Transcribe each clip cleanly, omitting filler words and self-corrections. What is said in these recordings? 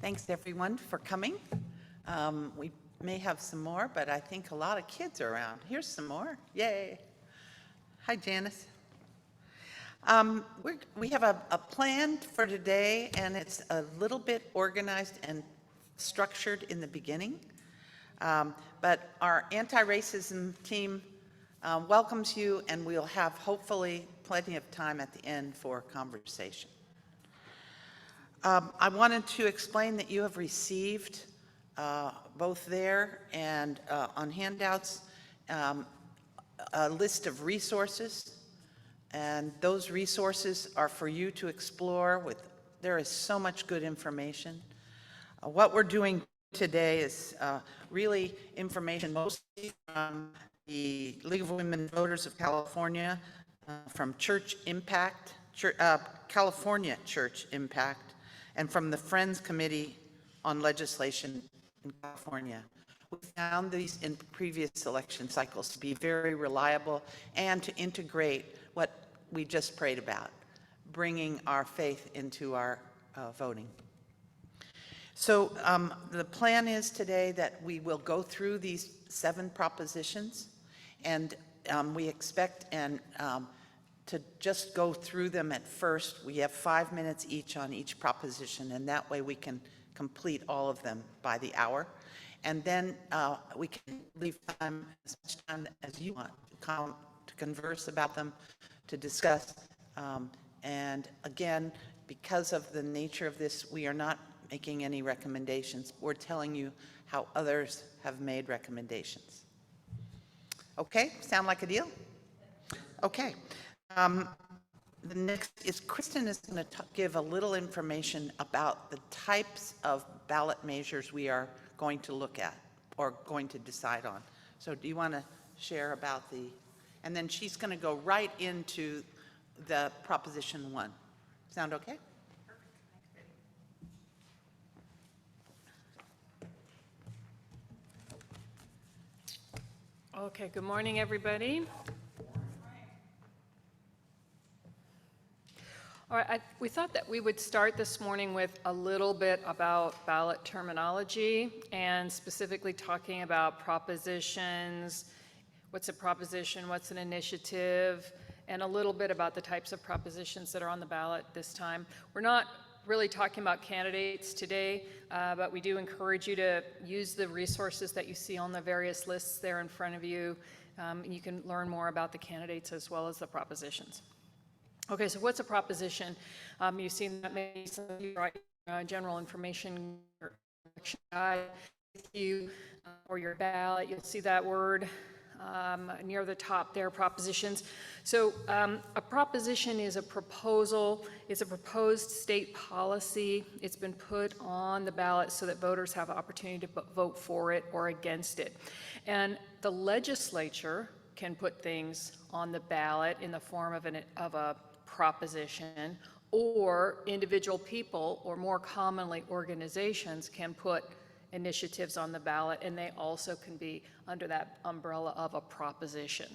Thanks everyone for coming. We may have some more, but I think a lot of kids are around. Here's some more. Yay. Hi, Janice. We have a plan for today, and it's a little bit organized and structured in the beginning. But our anti-racism team welcomes you, and we'll have hopefully plenty of time at the end for conversation. I wanted to explain that you have received both there and on handouts a list of resources, and those resources are for you to explore. There is so much good information. What we're doing today is really information mostly from the League of Women Voters of California, from Church Impact, California Church Impact, and from the Friends Committee on Legislation in California. We found these in previous election cycles to be very reliable and to integrate what we just prayed about, bringing our faith into our voting. So the plan is today that we will go through these 7 propositions, and we expect to just go through them at first. We have 5 minutes each on each proposition, and that way we can complete all of them by the hour. And then we can leave time, as much time as you want, to converse about them, to discuss. And again, because of the nature of this, we are not making any recommendations. We're telling you how others have made recommendations. Okay, sound like a deal? Okay. The next is Kristen is going to give a little information about the types of ballot measures we are going to look at or going to decide on. So do you want to share about and then she's going to go right into the Proposition 1. Sound okay? Okay, good morning, everybody. All right, we thought that we would start this morning with a little bit about ballot terminology and specifically talking about propositions, what's a proposition, what's an initiative, and a little bit about the types of propositions that are on the ballot this time. We're not really talking about candidates today, but we do encourage you to use the resources that you see on the various lists there in front of you. You can learn more about the candidates as well as the propositions. Okay, so what's a proposition? You've seen that maybe some of you brought general information guide with you or your ballot. You'll see that word near the top there, propositions. So a proposition is a proposal. It's a proposed state policy. It's been put on the ballot so that voters have an opportunity to vote for it or against it. And the legislature can put things on the ballot in the form of a proposition, or individual people, or more commonly organizations, can put initiatives on the ballot, and they also can be under that umbrella of a proposition.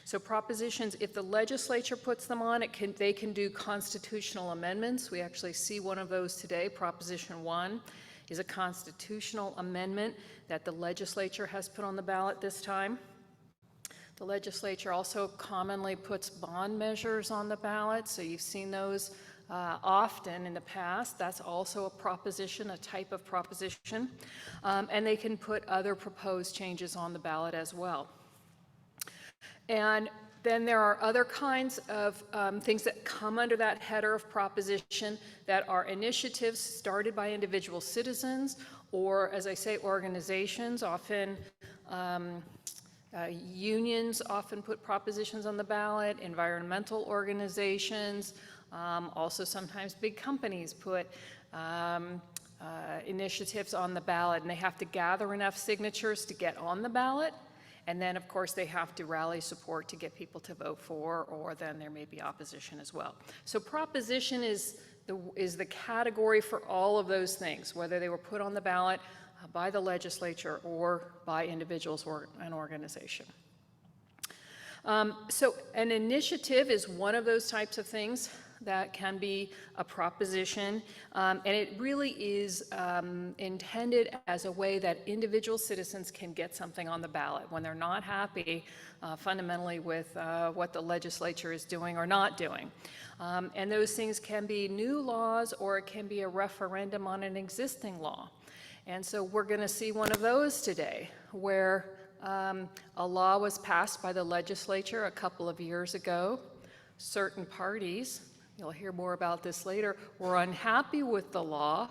So propositions, if the legislature puts them on, they can do constitutional amendments. We actually see one of those today. Proposition 1 is a constitutional amendment that the legislature has put on the ballot this time. The legislature also commonly puts bond measures on the ballot, so you've seen those often in the past. That's also a proposition, a type of proposition. And they can put other proposed changes on the ballot as well. And then there are other kinds of things that come under that header of proposition that are initiatives started by individual citizens, or, as I say, organizations. Often unions often put propositions on the ballot, environmental organizations, also sometimes big companies put initiatives on the ballot, and they have to gather enough signatures to get on the ballot, and then of course they have to rally support to get people to vote for, or then there may be opposition as well. So proposition is the category for all of those things, whether they were put on the ballot by the legislature or by individuals or an organization. So an initiative is one of those types of things that can be a proposition, and it really is intended as a way that individual citizens can get something on the ballot when they're not happy fundamentally with what the legislature is doing or not doing. And those things can be new laws, or it can be a referendum on an existing law. And so we're going to see one of those today, where a law was passed by the legislature a couple of years ago. Certain parties, you'll hear more about this later, were unhappy with the law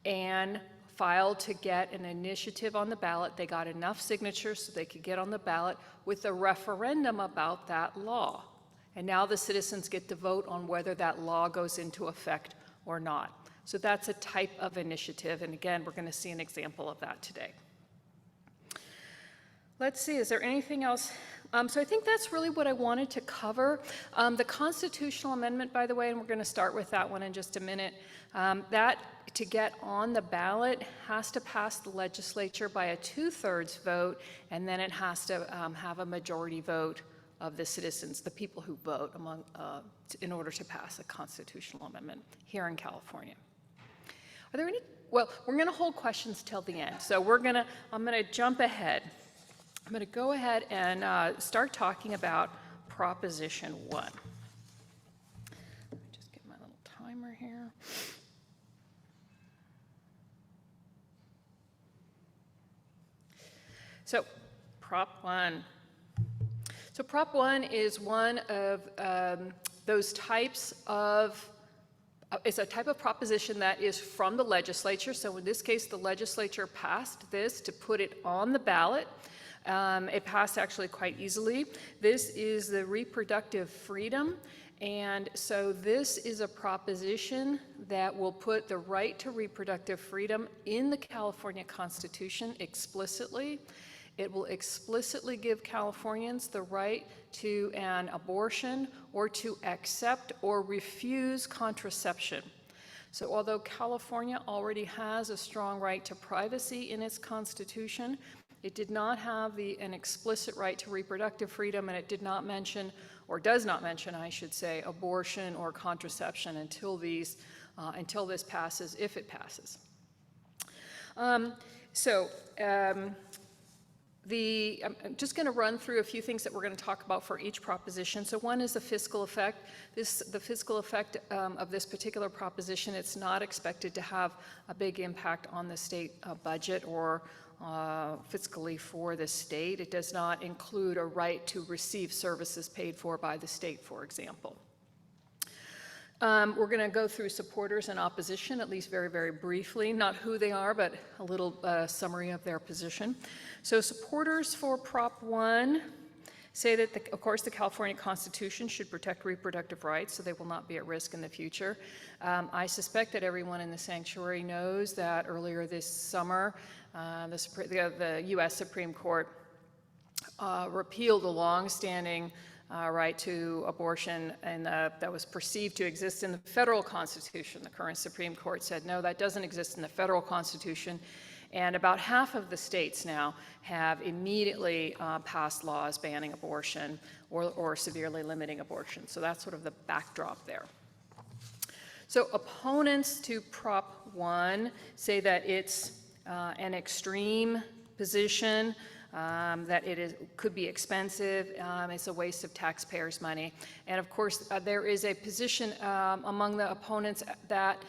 and filed to get an initiative on the ballot. They got enough signatures so they could get on the ballot with a referendum about that law. And now the citizens get to vote on whether that law goes into effect or not. So that's a type of initiative, and again, we're going to see an example of that today. Let's see, is there anything else? So I think that's really what I wanted to cover. The constitutional amendment, by the way, and we're going to start with that one in just a minute, that to get on the ballot has to pass the legislature by a 2/3 vote, and then it has to have a majority vote of the citizens, the people who vote, in order to pass a constitutional amendment here in California. Are there any? Well, we're going to hold questions till the end, so I'm going to jump ahead. I'm going to go ahead and start talking about Proposition 1. Let me just get my little timer here. So, Prop 1. So Prop 1 is one of those types of, it's a type of proposition that is from the legislature. So in this case, the legislature passed this to put it on the ballot. It passed actually quite easily. This is the reproductive freedom. And so this is a proposition that will put the right to reproductive freedom in the California Constitution explicitly. It will explicitly give Californians the right to an abortion or to accept or refuse contraception. So although California already has a strong right to privacy in its Constitution, it did not have an explicit right to reproductive freedom, and it did not mention, or does not mention, I should say, abortion or contraception until this passes, if it passes. I'm just going to run through a few things that we're going to talk about for each proposition. So one is the fiscal effect. The fiscal effect of this particular proposition, it's not expected to have a big impact on the state budget or fiscally for the state. It does not include a right to receive services paid for by the state, for example. We're going to go through supporters and opposition, at least very, very briefly, not who they are, but a little summary of their position. So supporters for Prop 1 say that, of course, the California Constitution should protect reproductive rights, so they will not be at risk in the future. I suspect that everyone in the sanctuary knows that earlier this summer, the U.S. Supreme Court repealed a long-standing right to abortion, and that was perceived to exist in the federal Constitution. The current Supreme Court said, no, that doesn't exist in the federal Constitution. And about half of the states now have immediately passed laws banning abortion or severely limiting abortion. So that's sort of the backdrop there. So opponents to Prop 1 say that it's an extreme position, that could be expensive, it's a waste of taxpayers' money. And of course, there is a position among the opponents that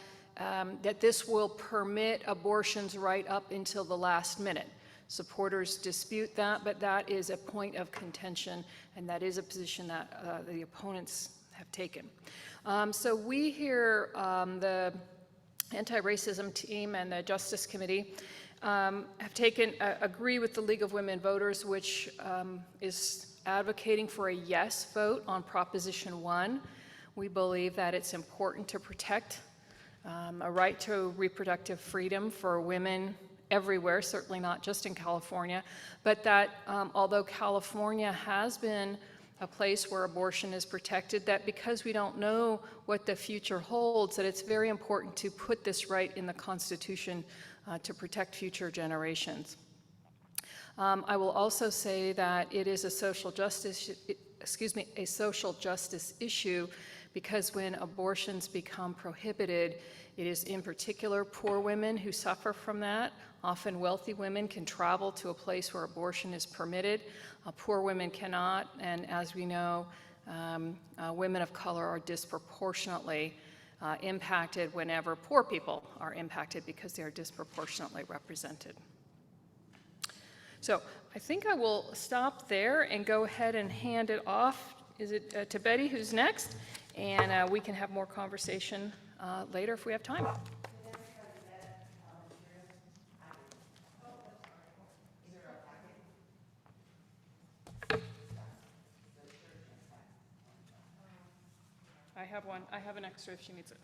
this will permit abortions right up until the last minute. Supporters dispute that, but that is a point of contention, and that is a position that the opponents have taken. So we here, the anti-racism team and the Justice Committee, have agree with the League of Women Voters, which is advocating for a yes vote on Proposition 1. We believe that it's important to protect a right to reproductive freedom for women everywhere, certainly not just in California, but that although California has been a place where abortion is protected, that because we don't know what the future holds, that it's very important to put this right in the Constitution to protect future generations. I will also say that it is a social justice issue because when abortions become prohibited, it is in particular poor women who suffer from that. Often wealthy women can travel to a place where abortion is permitted. Poor women cannot, and as we know, women of color are disproportionately impacted whenever poor people are impacted because they are disproportionately represented. So I think I will stop there and go ahead and hand it off. Is it to Betty, who's next? And we can have more conversation later if we have time. I have one. I have an extra if she needs it.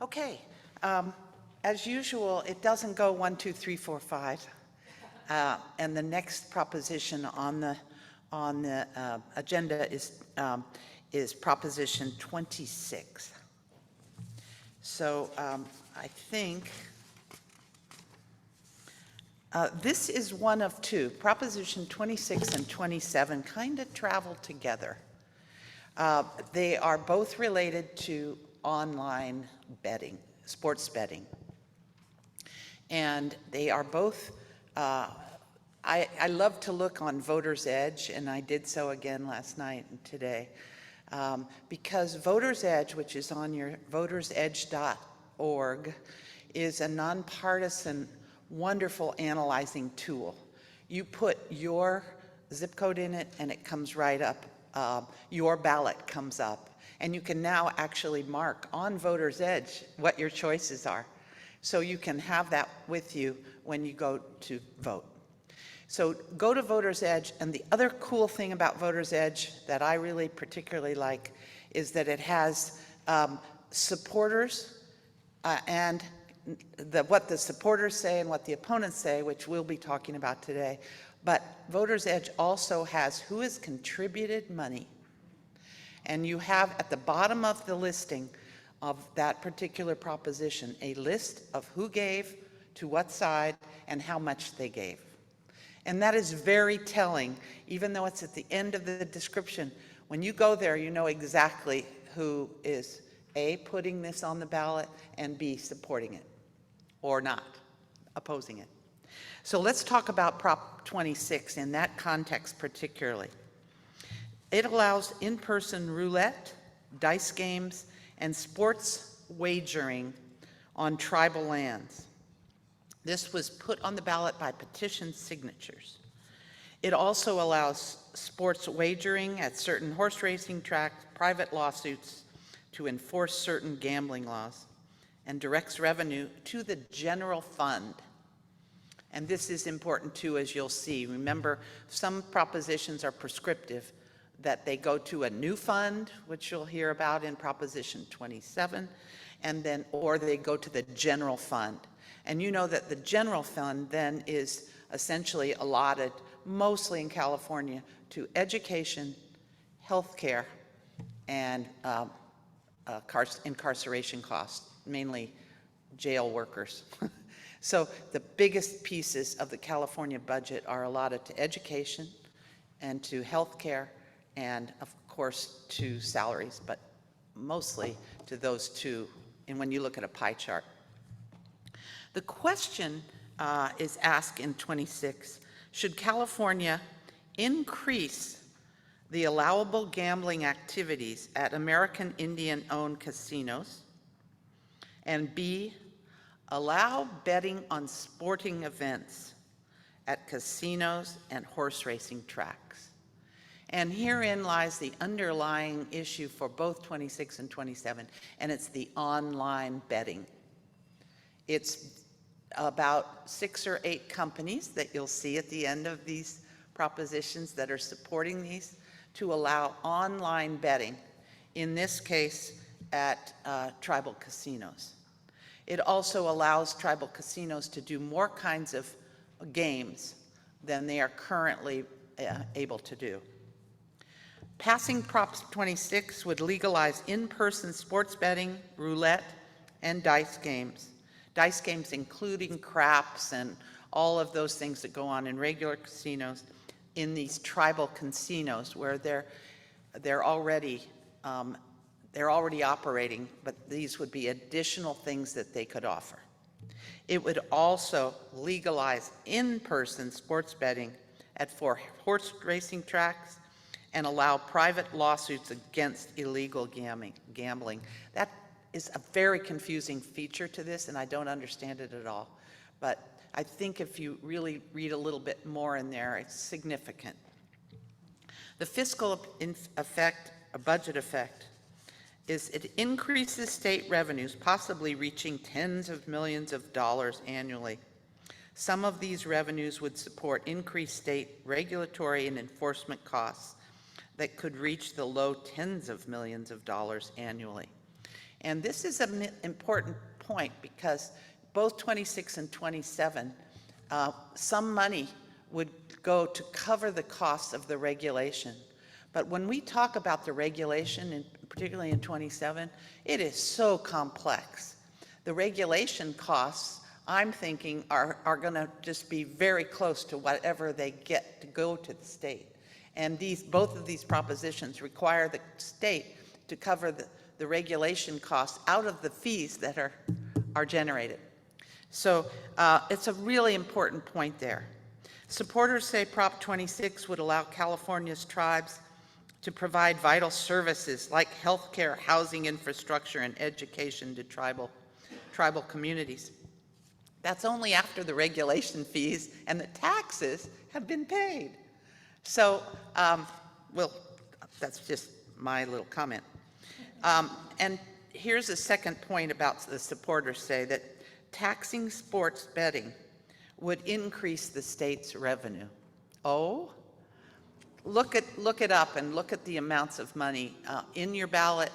Okay, as usual, it doesn't go 1, 2, 3, 4, 5. And the next proposition on the agenda is Proposition 26. So I think this is one of two. Proposition 26 and 27 kind of travel together. They are both related to online betting, sports betting. And they are both, I love to look on Voter's Edge, and I did so again last night and today, because Voter's Edge, which is on your votersedge.org, is a nonpartisan, wonderful analyzing tool. You put your zip code in it, and it comes right up. Your ballot comes up. And you can now actually mark on Voter's Edge what your choices are. So you can have that with you when you go to vote. So go to Voter's Edge, and the other cool thing about Voter's Edge that I really particularly like is that it has supporters and what the supporters say and what the opponents say, which we'll be talking about today. But Voter's Edge also has who has contributed money. And you have at the bottom of the listing of that particular proposition a list of who gave, to what side, and how much they gave. And that is very telling, even though it's at the end of the description. When you go there, you know exactly who is A, putting this on the ballot, and B, supporting it, or not, opposing it. So let's talk about Prop 26 in that context particularly. It allows in-person roulette, dice games, and sports wagering on tribal lands. This was put on the ballot by petition signatures. It also allows sports wagering at certain horse racing tracks, private lawsuits to enforce certain gambling laws, and directs revenue to the general fund. And this is important too, as you'll see. Remember, some propositions are prescriptive, that they go to a new fund, which you'll hear about in Proposition 27, and then, or they go to the general fund. And you know that the general fund then is essentially allotted, mostly in California, to education, healthcare, and incarceration costs, mainly jail workers. So the biggest pieces of the California budget are allotted to education and to healthcare, and of course to salaries, but mostly to those two, and when you look at a pie chart. The question is asked in 26, should California increase the allowable gambling activities at American Indian-owned casinos, and B, allow betting on sporting events at casinos and horse racing tracks? And herein lies the underlying issue for both 26 and 27, and it's the online betting. It's about 6 or 8 companies that you'll see at the end of these propositions that are supporting these to allow online betting, in this case at tribal casinos. It also allows tribal casinos to do more kinds of games than they are currently able to do. Passing Prop 26 would legalize in-person sports betting, roulette, and dice games. Dice games including craps and all of those things that go on in regular casinos in these tribal casinos where they're already operating, but these would be additional things that they could offer. It would also legalize in-person sports betting at 4 horse racing tracks and allow private lawsuits against illegal gambling. That is a very confusing feature to this, and I don't understand it at all. But I think if you really read a little bit more in there, it's significant. The fiscal effect, a budget effect, is it increases state revenues, possibly reaching tens of millions of dollars annually. Some of these revenues would support increased state regulatory and enforcement costs that could reach the low tens of millions of dollars annually. And this is an important point because both 26 and 27, some money would go to cover the costs of the regulation. But when we talk about the regulation, and particularly in 27, it is so complex. The regulation costs, I'm thinking, are going to just be very close to whatever they get to go to the state. And both of these propositions require the state to cover the regulation costs out of the fees that are generated. So it's a really important point there. Supporters say Prop 26 would allow California's tribes to provide vital services like healthcare, housing infrastructure, and education to tribal communities. That's only after the regulation fees and the taxes have been paid. So, well, that's just my little comment. And here's a second point about the supporters say that taxing sports betting would increase the state's revenue. Oh? Look it up and look at the amounts of money. In your ballot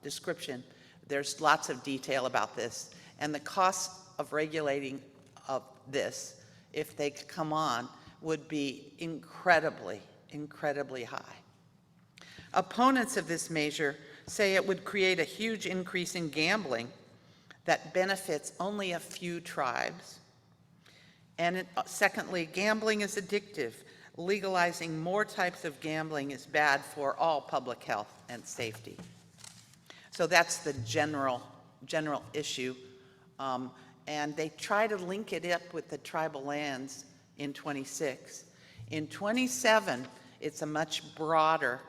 description, there's lots of detail about this. And the cost of regulating of this, if they come on, would be incredibly, incredibly high. Opponents of this measure say it would create a huge increase in gambling that benefits only a few tribes. And secondly, gambling is addictive. Legalizing more types of gambling is bad for all public health and safety. So that's the general issue. And they try to link it up with the tribal lands in 26. In 27, it's a much broader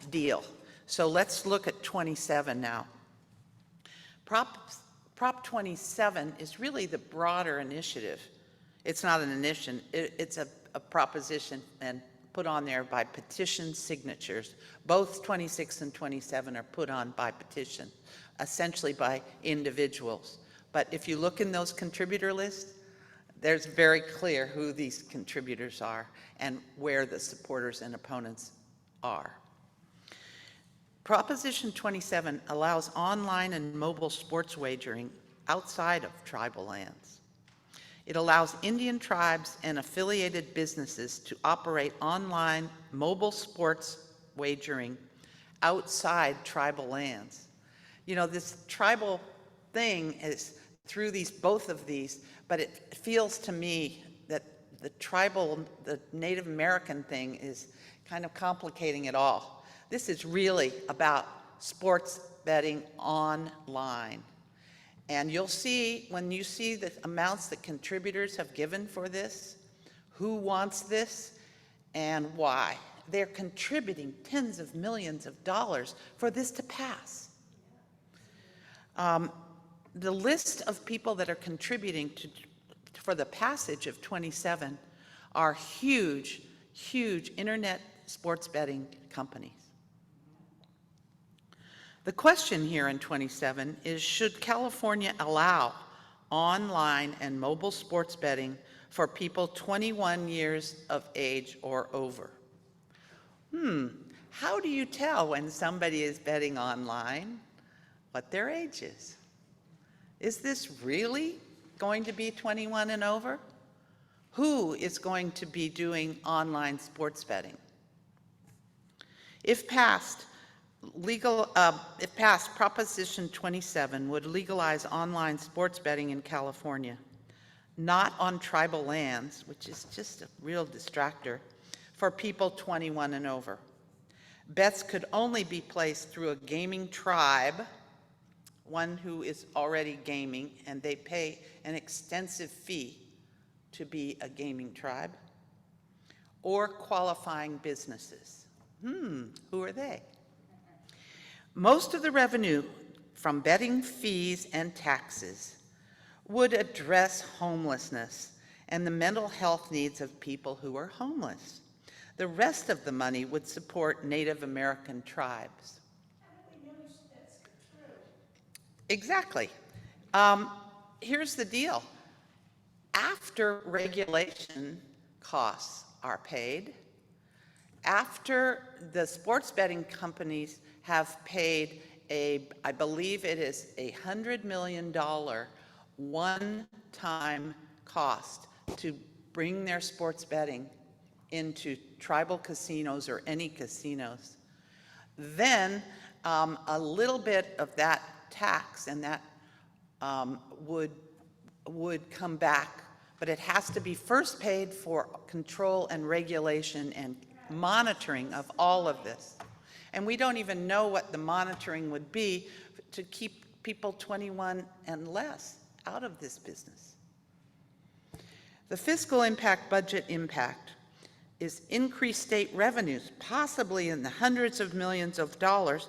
deal. So let's look at 27 now. Prop 27 is really the broader initiative. It's not an initiative, it's a proposition and put on there by petition signatures. Both 26 and 27 are put on by petition, essentially by individuals. But if you look in those contributor lists, there's very clear who these contributors are and where the supporters and opponents are. Proposition 27 allows online and mobile sports wagering outside of tribal lands. It allows Indian tribes and affiliated businesses to operate online mobile sports wagering outside tribal lands. You know, this tribal thing is through both of these, but it feels to me that the Native American thing is kind of complicating it all. This is really about sports betting online. And you'll see, when you see the amounts that contributors have given for this, who wants this, and why. They're contributing tens of millions of dollars for this to pass. The list of people that are contributing for the passage of 27 are huge, huge internet sports betting companies. The question here in 27 is, should California allow online and mobile sports betting for people 21 years of age or over? How do you tell when somebody is betting online what their age is? Is this really going to be 21 and over? Who is going to be doing online sports betting? If passed, Proposition 27 would legalize online sports betting in California, not on tribal lands, which is just a real distractor, for people 21 and over. Bets could only be placed through a gaming tribe, one who is already gaming, and they pay an extensive fee to be a gaming tribe, or qualifying businesses. Who are they? Most of the revenue from betting fees and taxes would address homelessness and the mental health needs of people who are homeless. The rest of the money would support Native American tribes. How do we know that's true? Exactly. Here's the deal. After regulation costs are paid, after the sports betting companies have paid I believe it is $100 million one-time cost to bring their sports betting into tribal casinos or any casinos, then a little bit of that tax and that would come back, but it has to be first paid for control and regulation and monitoring of all of this. And we don't even know what the monitoring would be to keep people 21 and less out of this business. The fiscal impact, budget impact, is increased state revenues, possibly in the hundreds of millions of dollars,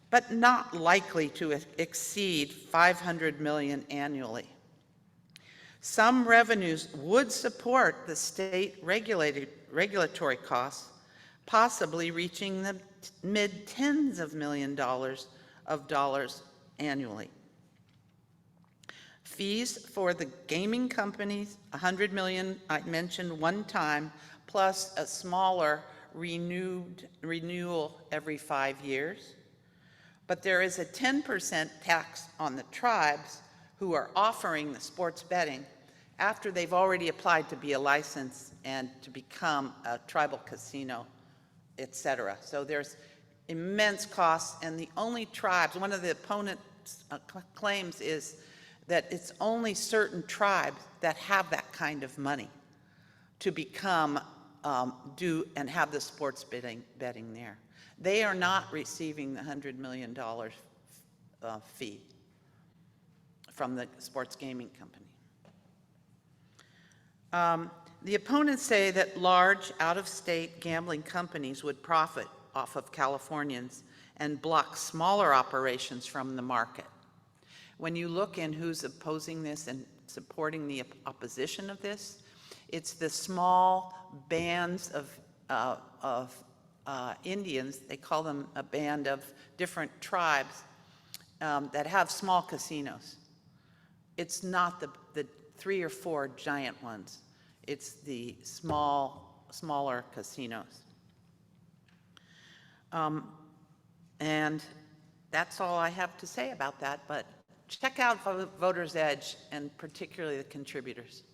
but not likely to exceed $500 million annually. Some revenues would support the state regulatory costs, possibly reaching the mid-tens of millions of dollars annually. Fees for the gaming companies, $100 million I mentioned one time, plus a smaller renewal every 5 years. But there is a 10% tax on the tribes who are offering the sports betting after they've already applied to be a license and to become a tribal casino, etc. So there's immense costs, and the only tribes, one of the opponents' claims is that it's only certain tribes that have that kind of money to become, do and have the sports betting there. They are not receiving the $100 million fee from the sports gaming company. The opponents say that large out-of-state gambling companies would profit off of Californians and block smaller operations from the market. When you look in who's opposing this and supporting the opposition of this, it's the small bands of Indians, they call them a band of different tribes that have small casinos. It's not the 3 or 4 giant ones. It's the smaller casinos. And that's all I have to say about that, but check out Voter's Edge and particularly the contributors.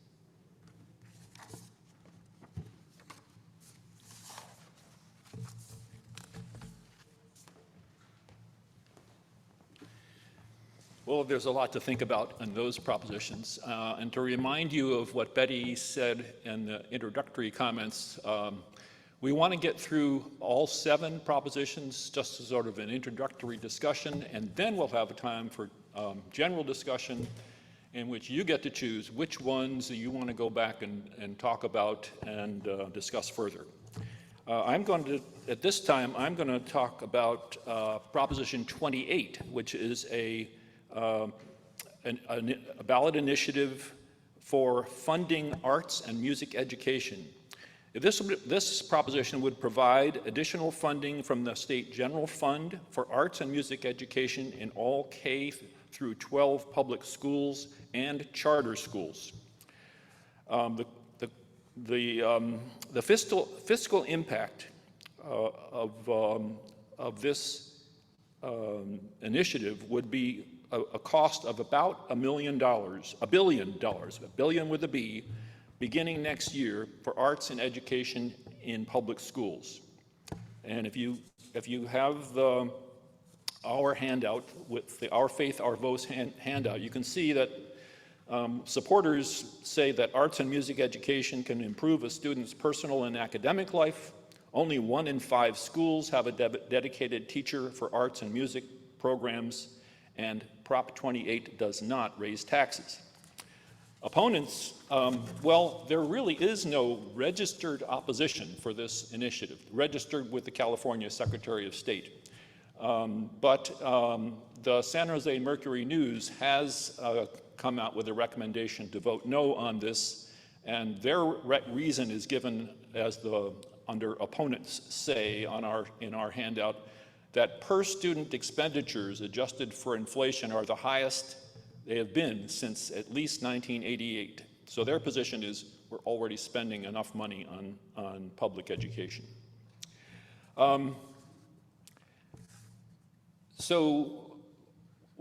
Well, there's a lot to think about on those propositions. And to remind you of what Betty said in the introductory comments, we want to get through all 7 propositions just as sort of an introductory discussion, and then we'll have a time for general discussion in which you get to choose which ones you want to go back and talk about and discuss further. At this time, I'm going to talk about Proposition 28, which is a ballot initiative for funding arts and music education. This proposition would provide additional funding from the State General Fund for arts and music education in all K through 12 public schools and charter schools. The fiscal impact of this initiative would be a cost of about $1 billion with a B, beginning next year for arts and education in public schools. And if you if you have our handout with the Our Faith, Our Voice handout, you can see that supporters say that arts and music education can improve a student's personal and academic life. Only 1 in 5 schools have a dedicated teacher for arts and music programs, and Prop 28 does not raise taxes. Opponents, well, there really is no registered opposition for this initiative, registered with the California Secretary of State. But the San Jose Mercury News has come out with a recommendation to vote no on this, and their reason is given as under opponents say in our handout, that per student expenditures adjusted for inflation are the highest they have been since at least 1988. So their position is we're already spending enough money on public education. So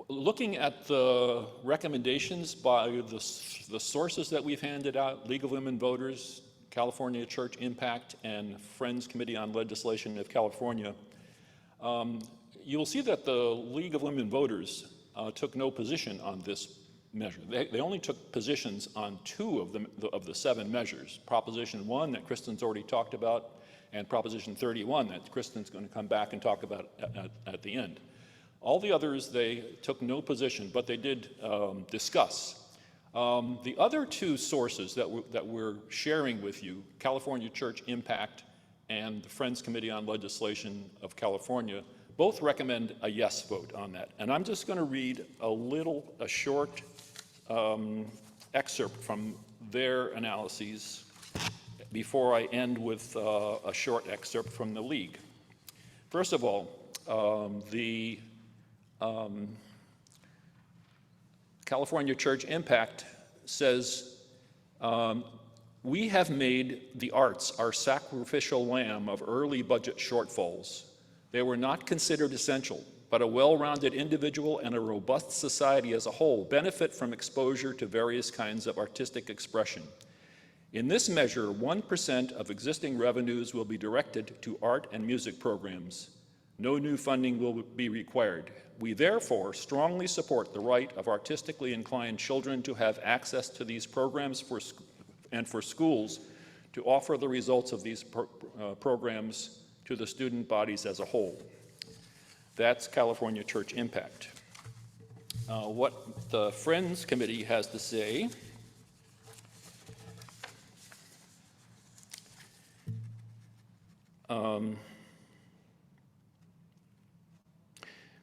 looking at the recommendations by the sources that we've handed out, League of Women Voters, California Church Impact, and Friends Committee on Legislation of California, you'll see that the League of Women Voters took no position on this measure. They only took positions on 2 of the 7 measures, Proposition 1 that Kristen's already talked about, and Proposition 31 that Kristen's going to come back and talk about at the end. All the others, they took no position, but they did discuss. The other 2 sources that we're sharing with you, California Church Impact and the Friends Committee on Legislation of California, both recommend a yes vote on that. And I'm just going to read a short excerpt from their analyses before I end with a short excerpt from the League. First of all, the California Church Impact says, we have made the arts our sacrificial lamb of early budget shortfalls. They were not considered essential, but a well-rounded individual and a robust society as a whole benefit from exposure to various kinds of artistic expression. In this measure, 1% of existing revenues will be directed to art and music programs. No new funding will be required. We therefore strongly support the right of artistically inclined children to have access to these programs and for schools to offer the results of these programs to the student bodies as a whole. That's California Church Impact. What the Friends Committee has to say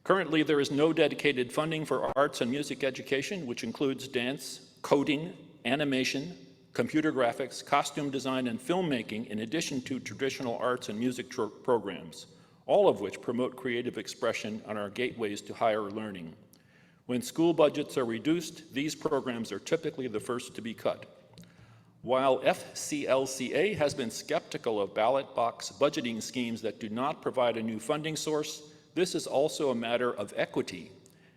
currently, there is no dedicated funding for arts and music education, which includes dance, coding, animation, computer graphics, costume design, and filmmaking, in addition to traditional arts and music programs, all of which promote creative expression and are gateways to higher learning. When school budgets are reduced, these programs are typically the first to be cut. While FCLCA has been skeptical of ballot box budgeting schemes that do not provide a new funding source, this is also a matter of equity,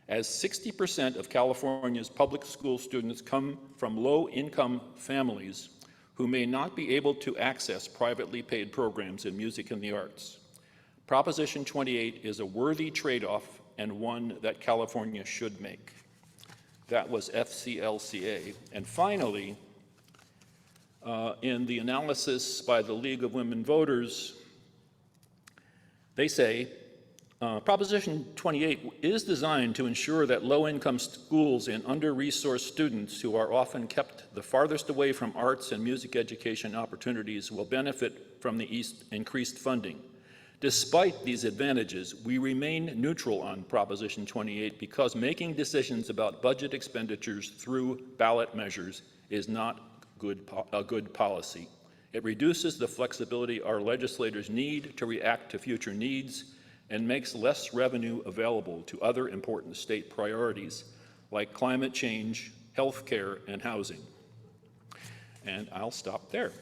as 60% of California's public school students come from low-income families who may not be able to access privately paid programs in music and the arts. Proposition 28 is a worthy trade-off and one that California should make. That was FCLCA. And finally, in the analysis by the League of Women Voters, they say, Proposition 28 is designed to ensure that low-income schools and under-resourced students who are often kept the farthest away from arts and music education opportunities will benefit from the increased funding. Despite these advantages, we remain neutral on Proposition 28 because making decisions about budget expenditures through ballot measures is not a good policy. It reduces the flexibility our legislators need to react to future needs and makes less revenue available to other important state priorities like climate change, health care, and housing. And I'll stop there.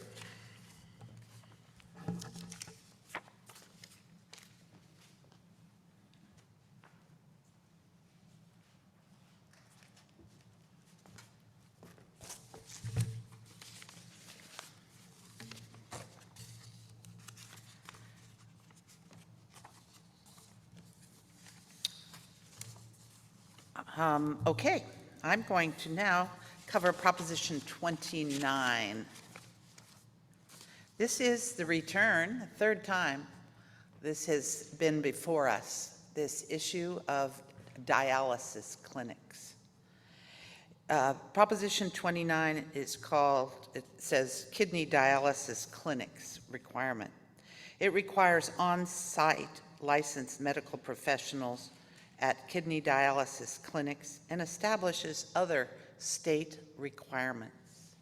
Okay, I'm going to now cover Proposition 29. This is the return, the third time this has been before us, this issue of dialysis clinics. Proposition 29 is called, it says kidney dialysis clinics requirement. It requires on-site licensed medical professionals at kidney dialysis clinics and establishes other state requirements.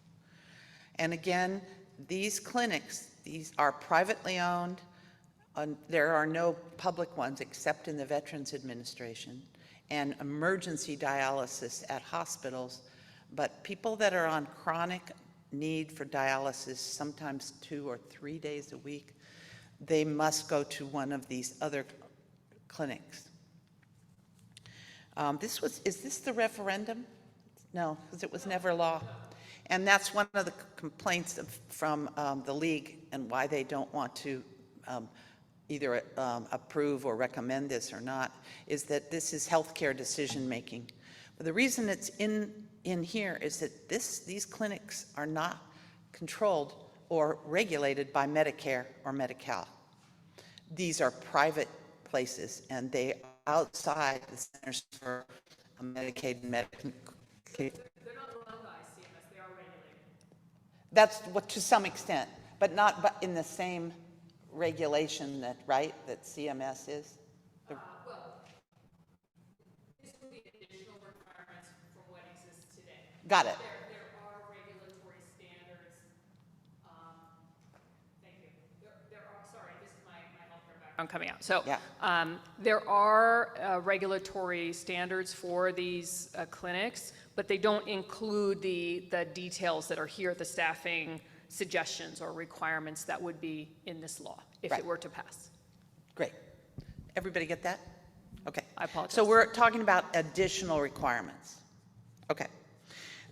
And again, these clinics, these are privately owned. There are no public ones except in the Veterans Administration and emergency dialysis at hospitals. But people that are on chronic need for dialysis, sometimes 2 or 3 days a week, they must go to one of these other clinics. Is this the referendum? No, because it was never law. And that's one of the complaints from the League and why they don't want to either approve or recommend this or not, is that this is healthcare decision-making. But the reason it's in here is that these clinics are not controlled or regulated by Medicare or Medi-Cal. These are private places, and they are outside the Centers for Medicaid and Medicaid. They're not run by CMS, they are regulated. That's what, to some extent, but not but in the same regulation that, right, that CMS is? Well, this would be additional requirements from what exists today. Got it. There are regulatory standards. Thank you. There are, sorry, this is my healthcare background coming out. So Yeah. there are regulatory standards for these clinics, but they don't include the details that are here, the staffing suggestions or requirements that would be in this law if Right. it were to pass. Great. Everybody get that? Okay. I apologize. So we're talking about additional requirements. Okay.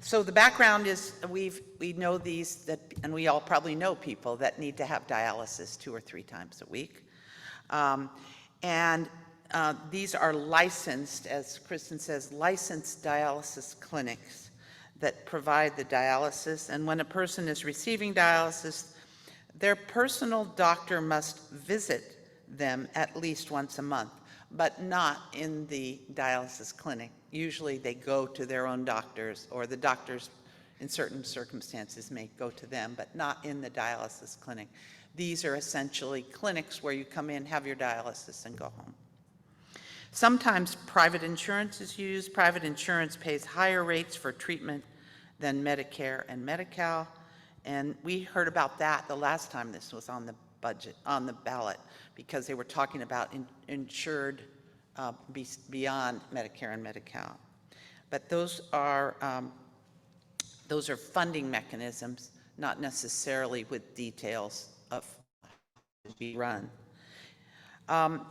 So the background is we know these, and we all probably know people that need to have dialysis 2 or 3 times a week. These are licensed, as Kristen says, licensed dialysis clinics that provide the dialysis. And when a person is receiving dialysis, their personal doctor must visit them at least once a month, but not in the dialysis clinic. Usually they go to their own doctors, or the doctors in certain circumstances may go to them, but not in the dialysis clinic. These are essentially clinics where you come in, have your dialysis, and go home. Sometimes private insurance is used. Private insurance pays higher rates for treatment than Medicare and Medi-Cal. And we heard about that the last time this was on the ballot, because they were talking about insured beyond Medicare and Medi-Cal. But those are funding mechanisms, not necessarily with details of how to be run.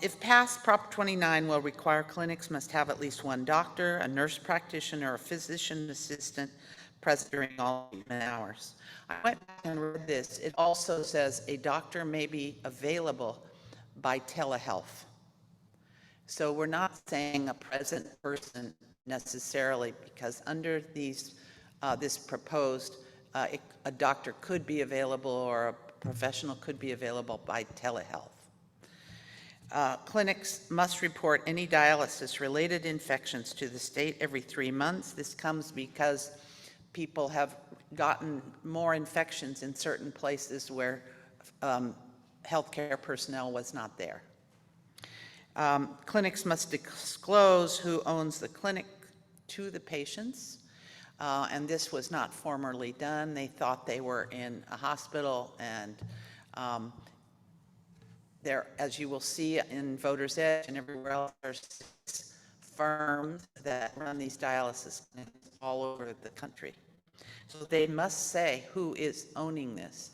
If passed, Prop 29 will require clinics must have at least 1 doctor, a nurse practitioner, or a physician assistant present during all treatment hours. I went back and read this. It also says a doctor may be available by telehealth. So we're not saying a present person necessarily, because under these, this proposed, a doctor could be available or a professional could be available by telehealth. Clinics must report any dialysis-related infections to the state every 3 months. This comes because people have gotten more infections in certain places where healthcare personnel was not there. Clinics must disclose who owns the clinic to the patients, and this was not formerly done. They thought they were in a hospital, and there, as you will see in Voters Edge and everywhere else, there's 6 firms that run these dialysis clinics all over the country. So they must say who is owning this.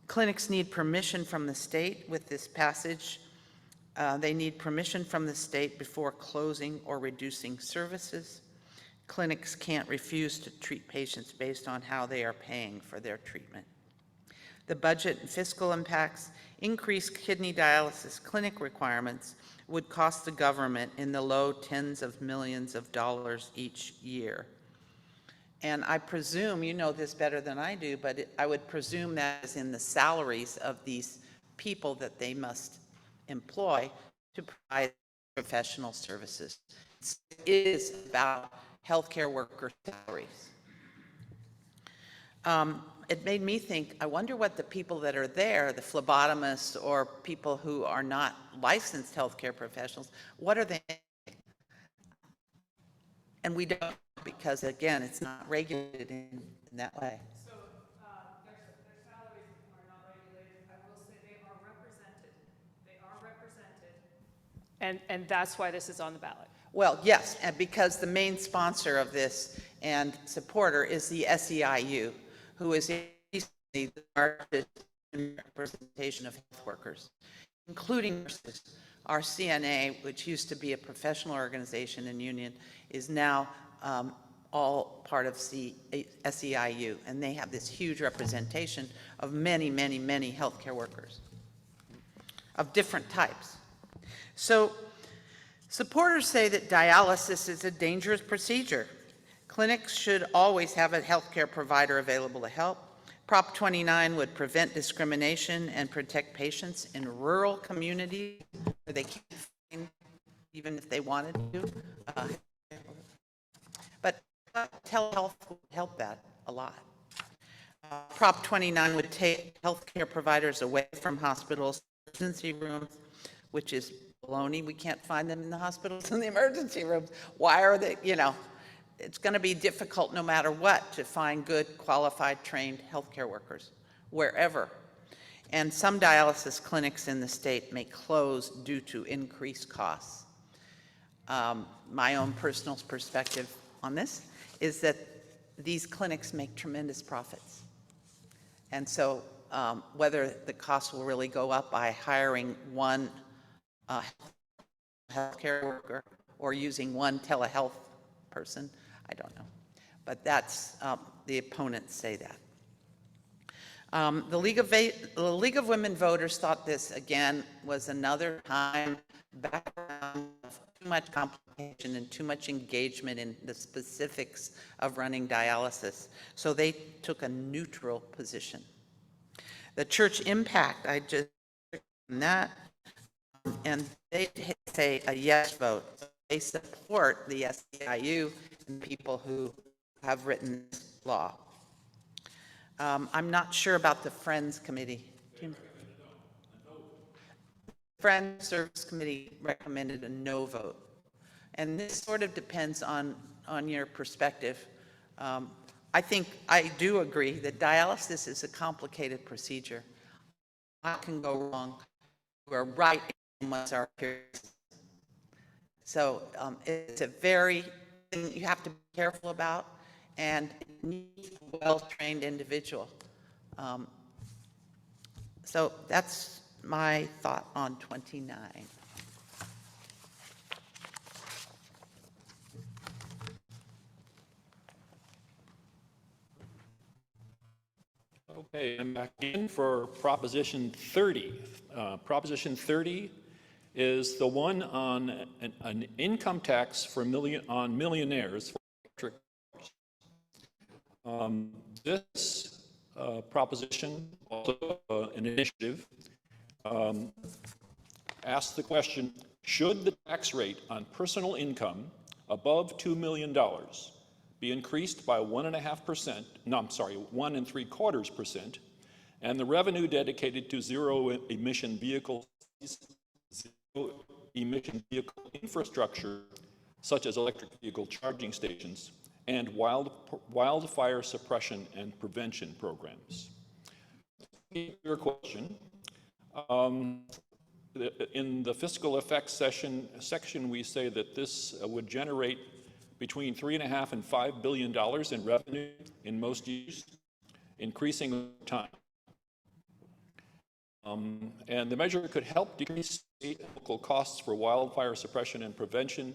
Clinics need permission from the state with this passage. They need permission from the state before closing or reducing services. Clinics can't refuse to treat patients based on how they are paying for their treatment. The budget and fiscal impacts, increased kidney dialysis clinic requirements would cost the government in the low tens of millions of dollars each year. And I presume, you know this better than I do, but I would presume that is in the salaries of these people that they must employ to provide professional services. It is about healthcare worker salaries. It made me think, I wonder what the people that are there, the phlebotomists or people who are not licensed healthcare professionals, what are they? And we don't, because again, it's not regulated in that way. So their salaries are not regulated. I will say they are represented. They are represented. And that's why this is on the ballot. Well, yes, and because the main sponsor of this and supporter is the SEIU, who is the largest representation of health workers, including nurses. Our CNA, which used to be a professional organization and union, is now all part of SEIU, and they have this huge representation of many, many, many healthcare workers of different types. So supporters say that dialysis is a dangerous procedure. Clinics should always have a healthcare provider available to help. Prop 29 would prevent discrimination and protect patients in rural communities where they can't find, even if they wanted to. But telehealth would help that a lot. Prop 29 would take healthcare providers away from hospitals, emergency rooms, which is baloney. We can't find them in the hospitals and the emergency rooms. Why are they, you know, it's going to be difficult no matter what to find good, qualified, trained healthcare workers wherever. And some dialysis clinics in the state may close due to increased costs. My own personal perspective on this is that these clinics make tremendous profits. And so whether the costs will really go up by hiring one healthcare worker or using one telehealth person, I don't know. But that's, the opponents say that. The League of Women Voters thought this, again, was another time background of too much complication and too much engagement in the specifics of running dialysis. So they took a neutral position. The church impact, I just on that, and they say a yes vote. They support the SEIU and people who have written this law. I'm not sure about the Friends Committee. Friends Service Committee recommended a no vote. And this sort of depends on your perspective. I think I do agree that dialysis is a complicated procedure. What can go wrong? We're right in what's our peers. So it's a very thing you have to be careful about, and it needs a well-trained individual. So that's my thought on 29. Okay, I'm back in for Proposition 30. Proposition 30 is the one on an income tax for on millionaires. This proposition, also an initiative, asks the question, should the tax rate on personal income above $2 million be increased by 1.5%, no, I'm sorry, 1.75%, and the revenue dedicated to zero-emission vehicles, zero-emission vehicle infrastructure, such as electric vehicle charging stations, and wildfire suppression and prevention programs. Your question. In the fiscal effects section, we say that this would generate between $3.5 and $5 billion in revenue in most years, increasing over time. And the measure could help decrease state and local costs for wildfire suppression and prevention,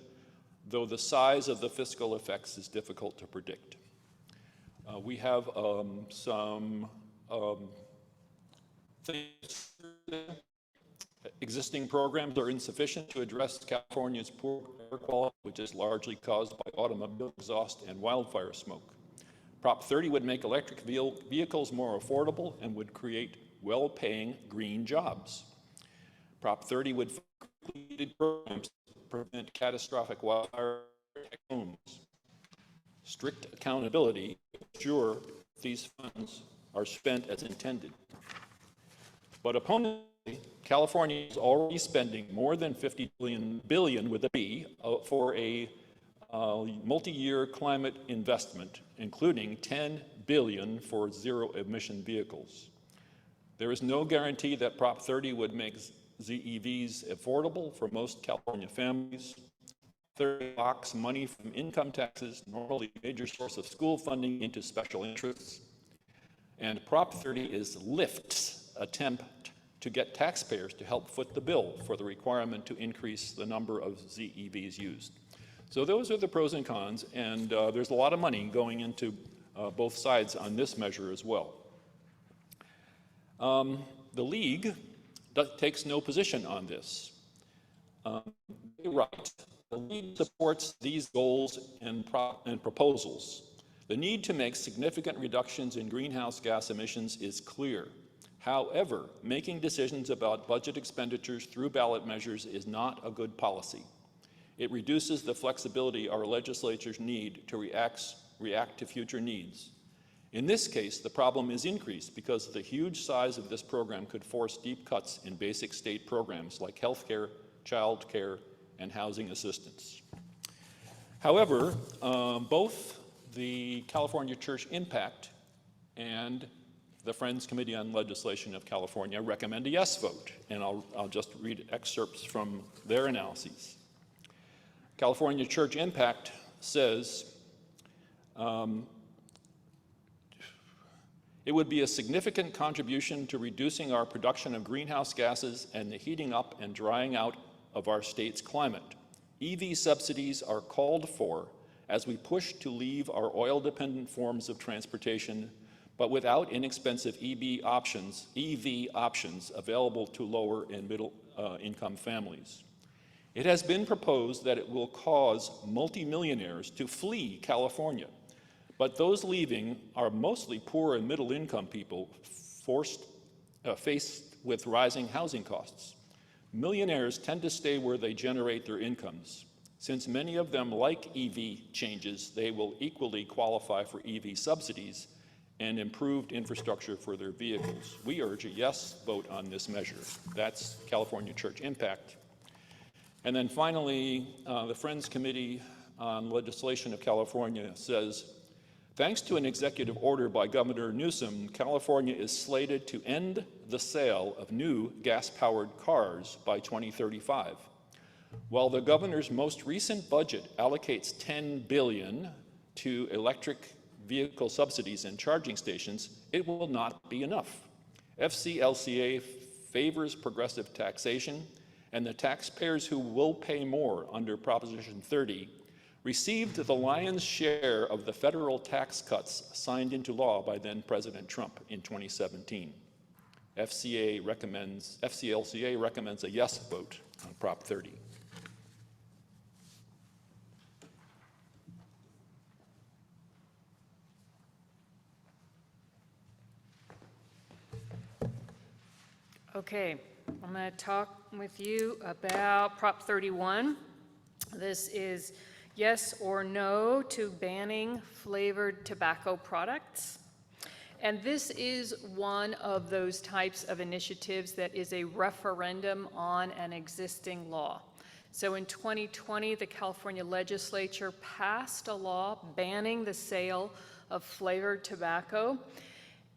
though the size of the fiscal effects is difficult to predict. We have some Existing programs are insufficient to address California's poor air quality, which is largely caused by automobile exhaust and wildfire smoke. Prop 30 would make electric vehicles more affordable and would create well-paying green jobs. Prop 30 would fund completed programs to prevent catastrophic wildfire homes. Strict accountability to ensure these funds are spent as intended. But opponents, California is already spending more than $50 billion with a B for a multi-year climate investment, including $10 billion for zero-emission vehicles. There is no guarantee that Prop 30 would make ZEVs affordable for most California families. 30 locks money from income taxes, normally a major source of school funding, into special interests. And Prop 30 is Lyft's attempt to get taxpayers to help foot the bill for the requirement to increase the number of ZEVs used. So those are the pros and cons, and there's a lot of money going into both sides on this measure as well. The League takes no position on this. They write, the League supports these goals and proposals. The need to make significant reductions in greenhouse gas emissions is clear. However, making decisions about budget expenditures through ballot measures is not a good policy. It reduces the flexibility our legislatures need to react to future needs. In this case, the problem is increased because the huge size of this program could force deep cuts in basic state programs like health care, child care, and housing assistance. However, both the California Church Impact and the Friends Committee on Legislation of California recommend a yes vote, and I'll just read excerpts from their analyses. California Church Impact says, it would be a significant contribution to reducing our production of greenhouse gases and the heating up and drying out of our state's climate. EV subsidies are called for as we push to leave our oil-dependent forms of transportation, but without inexpensive EV options available to lower and middle income families. It has been proposed that it will cause multimillionaires to flee California, but those leaving are mostly poor and middle income people faced with rising housing costs. Millionaires tend to stay where they generate their incomes. Since many of them like EV changes, they will equally qualify for EV subsidies and improved infrastructure for their vehicles. We urge a yes vote on this measure. That's California Church Impact. And then finally, the Friends Committee on Legislation of California says, thanks to an executive order by Governor Newsom, California is slated to end the sale of new gas-powered cars by 2035. While the governor's most recent budget allocates $10 billion to electric vehicle subsidies and charging stations, it will not be enough. FCLCA favors progressive taxation, and the taxpayers who will pay more under Proposition 30 received the lion's share of the federal tax cuts signed into law by then President Trump in 2017. FCLCA recommends a yes vote on Prop 30. Okay, I'm going to talk with you about Prop 31. This is yes or no to banning flavored tobacco products. And this is one of those types of initiatives that is a referendum on an existing law. So in 2020, the California legislature passed a law banning the sale of flavored tobacco,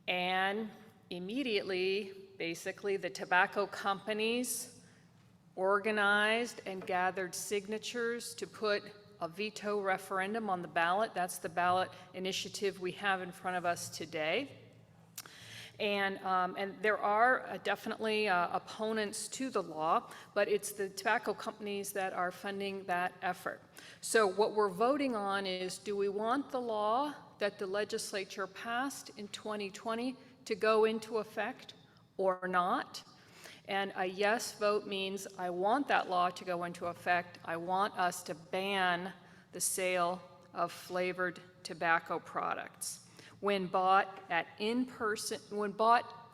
and immediately, basically, the tobacco companies organized and gathered signatures to put a veto referendum on the ballot. That's the ballot initiative we have in front of us today. And there are definitely opponents to the law, but it's the tobacco companies that are funding that effort. So what we're voting on is, do we want the law that the legislature passed in 2020 to go into effect, or not. And a yes vote means I want that law to go into effect. I want us to ban the sale of flavored tobacco products when bought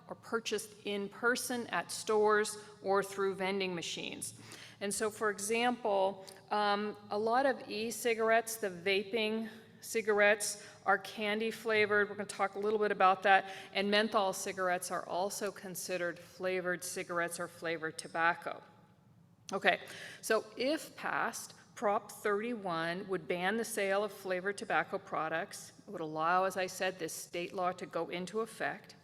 or purchased in person at stores or through vending machines. And so, for example, a lot of e-cigarettes, the vaping cigarettes, are candy flavored. We're going to talk a little bit about that. And menthol cigarettes are also considered flavored cigarettes or flavored tobacco. Okay, so if passed, Prop 31 would ban the sale of flavored tobacco products. It would allow, as I said, this state law to go into effect.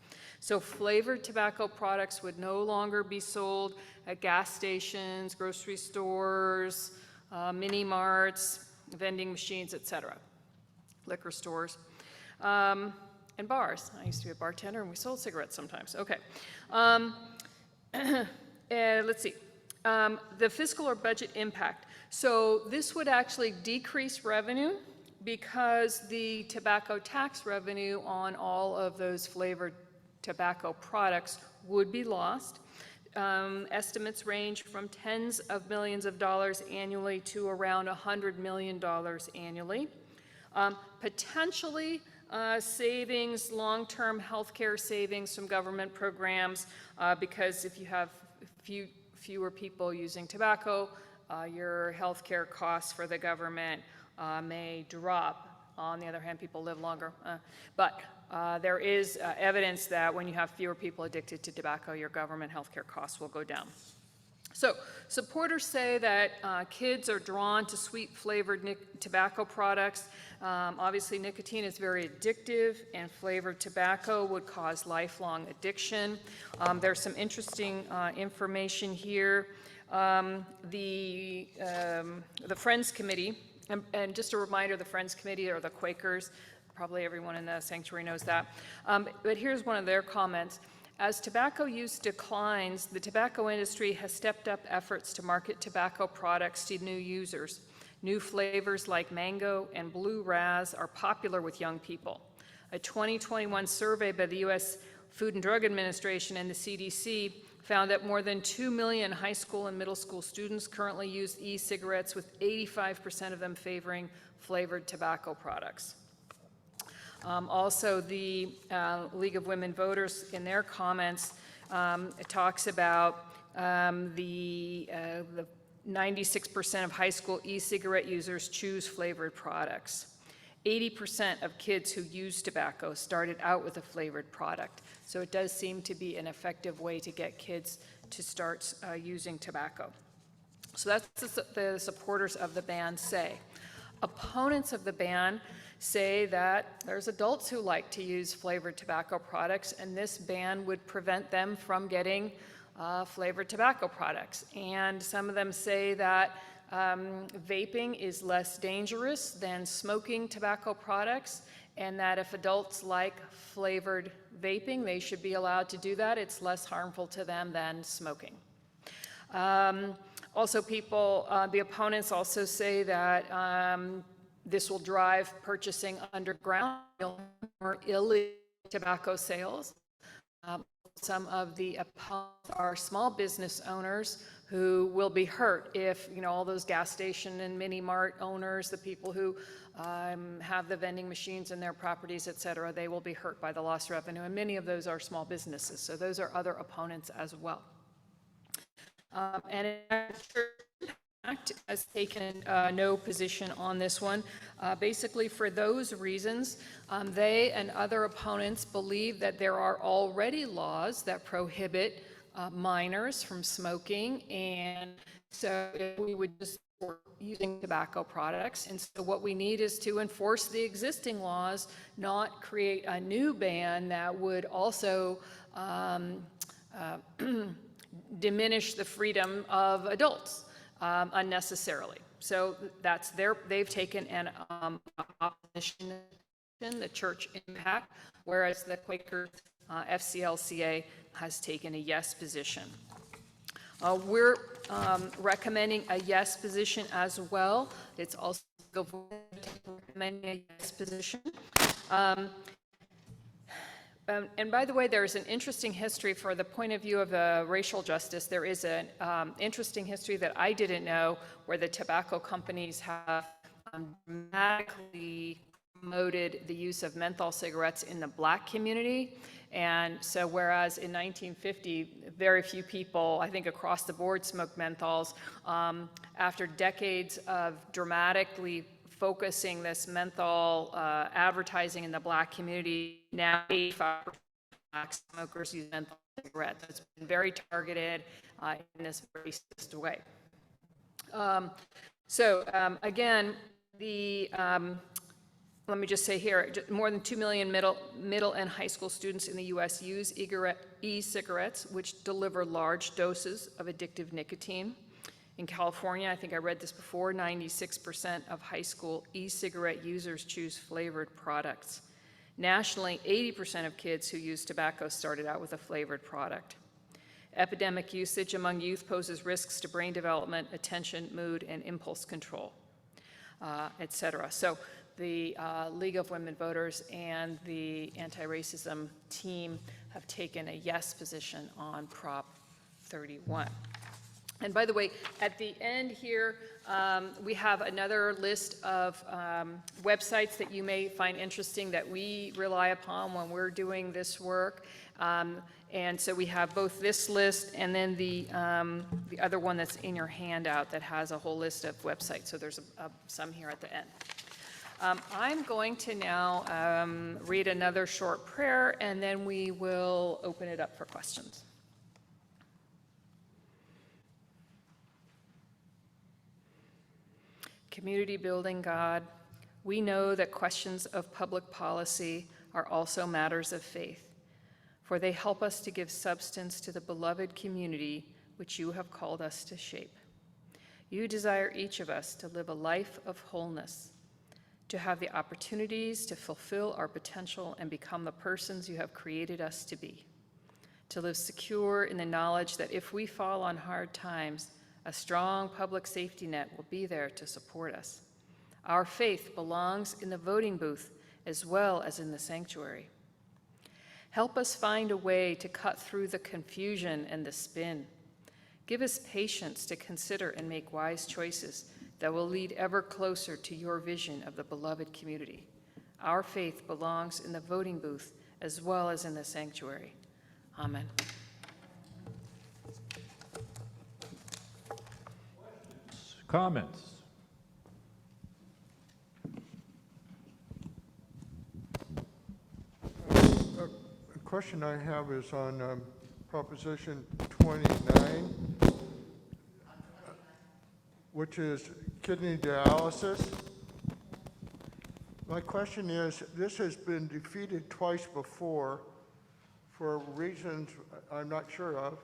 So flavored tobacco products would no longer be sold at gas stations, grocery stores, mini marts, vending machines, etc., liquor stores, and bars. I used to be a bartender and we sold cigarettes sometimes. Okay. Let's see. The fiscal or budget impact. So this would actually decrease revenue because the tobacco tax revenue on all of those flavored tobacco products would be lost. Estimates range from tens of millions of dollars annually to around $100 million annually. Potentially savings, long-term healthcare savings from government programs, because if you have fewer people using tobacco, your healthcare costs for the government may drop. On the other hand, people live longer. But there is evidence that when you have fewer people addicted to tobacco, your government healthcare costs will go down. So supporters say that kids are drawn to sweet flavored tobacco products. Obviously, nicotine is very addictive, and flavored tobacco would cause lifelong addiction. There's some interesting information here. The Friends Committee, and just a reminder, the Friends Committee are the Quakers. Probably everyone in the sanctuary knows that. But here's one of their comments. As tobacco use declines, the tobacco industry has stepped up efforts to market tobacco products to new users. New flavors like mango and blue raz are popular with young people. A 2021 survey by the U.S. Food and Drug Administration and the CDC found that more than 2 million high school and middle school students currently use e-cigarettes, with 85% of them favoring flavored tobacco products. Also, the League of Women Voters, in their comments, it talks about the 96% of high school e-cigarette users choose flavored products. 80% of kids who use tobacco started out with a flavored product. So it does seem to be an effective way to get kids to start using tobacco. So that's the supporters of the ban say. Opponents of the ban say that there's adults who like to use flavored tobacco products, and this ban would prevent them from getting flavored tobacco products. And some of them say that vaping is less dangerous than smoking tobacco products, and that if adults like flavored vaping, they should be allowed to do that. It's less harmful to them than smoking. Also, the opponents also say that this will drive purchasing underground, more illegal tobacco sales. Some of the opponents are small business owners who will be hurt if, all those gas station and mini mart owners, the people who have the vending machines in their properties, et cetera, they will be hurt by the lost revenue. And many of those are small businesses. So those are other opponents as well. And Act has taken no position on this one. Basically, for those reasons, they and other opponents believe that there are already laws that prohibit minors from smoking, and so if we would just support using tobacco products. And so what we need is to enforce the existing laws, not create a new ban that would also diminish the freedom of adults unnecessarily. So they've taken an opposition, the church impact, whereas the Quaker FCLCA has taken a yes position. We're recommending a yes position as well. It's also recommending a yes position. And by the way, there's an interesting history for the point of view of racial justice. There is an interesting history that I didn't know where the tobacco companies have dramatically promoted the use of menthol cigarettes in the black community. And so whereas in 1950, very few people, I think across the board, smoked menthols, after decades of dramatically focusing this menthol advertising in the black community, now 85% of black smokers use menthol cigarettes. It's been very targeted in this racist way. Again, let me just say here, more than 2 million middle and high school students in the U.S. use e-cigarettes, which deliver large doses of addictive nicotine. In California, I think I read this before, 96% of high school e-cigarette users choose flavored products. Nationally, 80% of kids who use tobacco started out with a flavored product. Epidemic usage among youth poses risks to brain development, attention, mood, and impulse control, et cetera. So the League of Women Voters and the anti-racism team have taken a yes position on Prop 31. And by the way, at the end here, we have another list of websites that you may find interesting that we rely upon when we're doing this work. And so we have both this list and then the other one that's in your handout that has a whole list of websites. So there's some here at the end. I'm going to now read another short prayer, and then we will open it up for questions. Community building God, we know that questions of public policy are also matters of faith, for they help us to give substance to the beloved community which you have called us to shape. You desire each of us to live a life of wholeness, to have the opportunities to fulfill our potential and become the persons you have created us to be, to live secure in the knowledge that if we fall on hard times, a strong public safety net will be there to support us. Our faith belongs in the voting booth as well as in the sanctuary. Help us find a way to cut through the confusion and the spin. Give us patience to consider and make wise choices that will lead ever closer to your vision of the beloved community. Our faith belongs in the voting booth as well as in the sanctuary. Amen. Comments? A question I have is on Proposition 29, which is kidney dialysis. My question is, this has been defeated twice before for reasons I'm not sure of.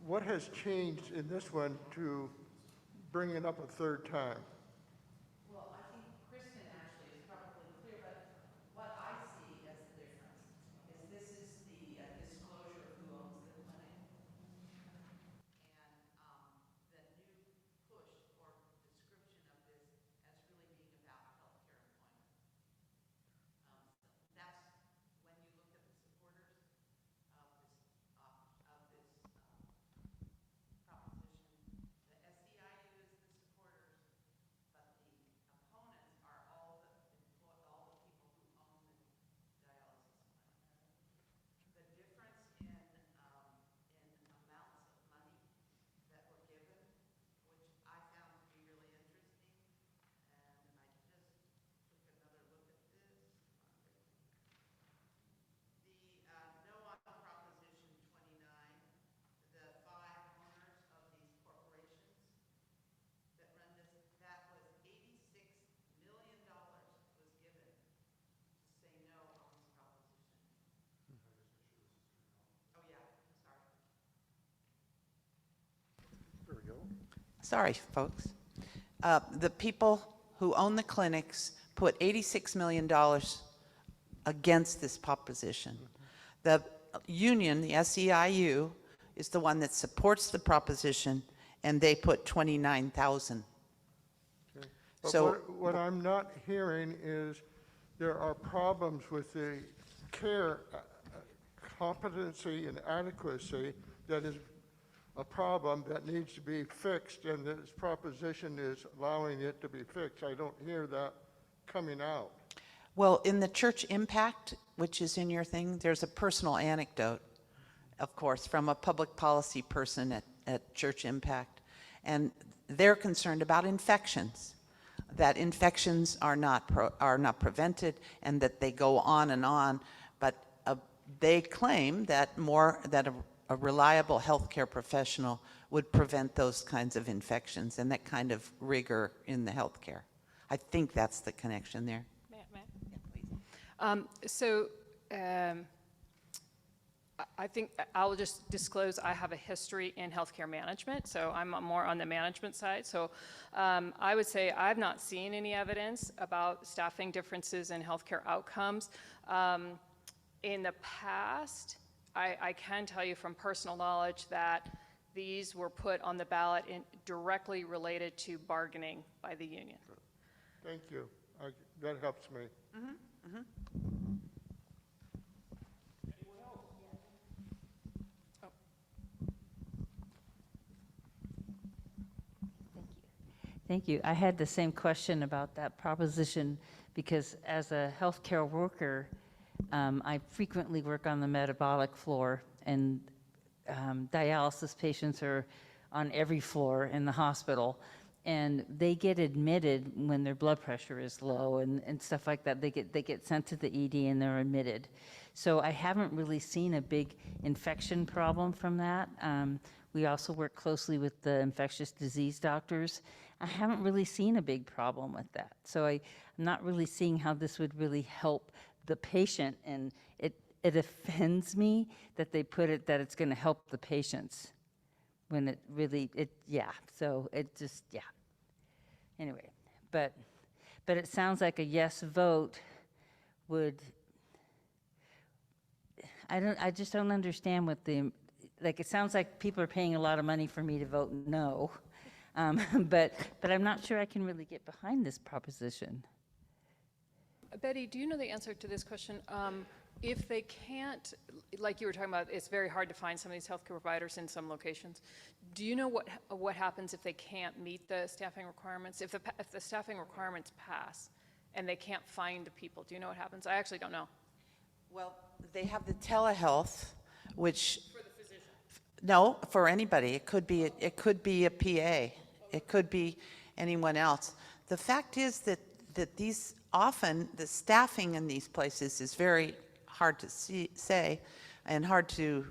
What has changed in this one to bring it up a third time? Well, I think Kristen actually is probably clear, but what I see as the difference is this is the disclosure of who owns the clinic. And the new push or description of this as really being about healthcare employment. That's when you look at the supporters of this proposition. The SEIU is the supporters, but the opponents are all the people who own the dialysis clinic. The difference in amounts of money that were given, which I found to be really interesting, and I just took another look at this. No on Proposition 29, the 5 owners of these corporations that run this, that was $86 million was given to say no on this proposition. Oh, yeah, I'm sorry. There we go. Sorry, folks. The people who own the clinics put $86 million against this proposition. The union, the SEIU, is the one that supports the proposition, and they put 29,000. Okay. But So- what I'm not hearing is there are problems with the care competency and adequacy that is a problem that needs to be fixed, and this proposition is allowing it to be fixed. I don't hear that coming out. Well, in the church impact, which is in your thing, there's a personal anecdote, of course, from a public policy person at Church Impact. And they're concerned about infections, that infections are not prevented and that they go on and on. But they claim that a reliable healthcare professional would prevent those kinds of infections and that kind of rigor in the healthcare. I think that's the connection there. I think I'll just disclose I have a history in healthcare management, so I'm more on the management side. So I would say I've not seen any evidence about staffing differences in healthcare outcomes. In the past, I can tell you from personal knowledge that these were put on the ballot directly related to bargaining by the union. Thank you. That helps me. Thank you. I had the same question about that proposition because as a healthcare worker, I frequently work on the metabolic floor, and dialysis patients are on every floor in the hospital, and they get admitted when their blood pressure is low and stuff like that. They get sent to the ED and they're admitted. So I haven't really seen a big infection problem from that. We also work closely with the infectious disease doctors. I haven't really seen a big problem with that. So I'm not really seeing how this would really help the patient, and it offends me that they put it that it's going to help the patients when it really, so it just, Anyway, but it sounds like a yes vote would, I just don't understand what it sounds like people are paying a lot of money for me to vote no. But I'm not sure I can really get behind this proposition. Betty, do you know the answer to this question? If they can't, like you were talking about, it's very hard to find some of these healthcare providers in some locations. Do you know what happens if they can't meet the staffing requirements? If the staffing requirements pass and they can't find the people, do you know what happens? I actually don't know. Well, they have the telehealth, which for the physician. No, for anybody. It could be a PA. It could be anyone else. The fact is that these often the staffing in these places is very hard to say and hard to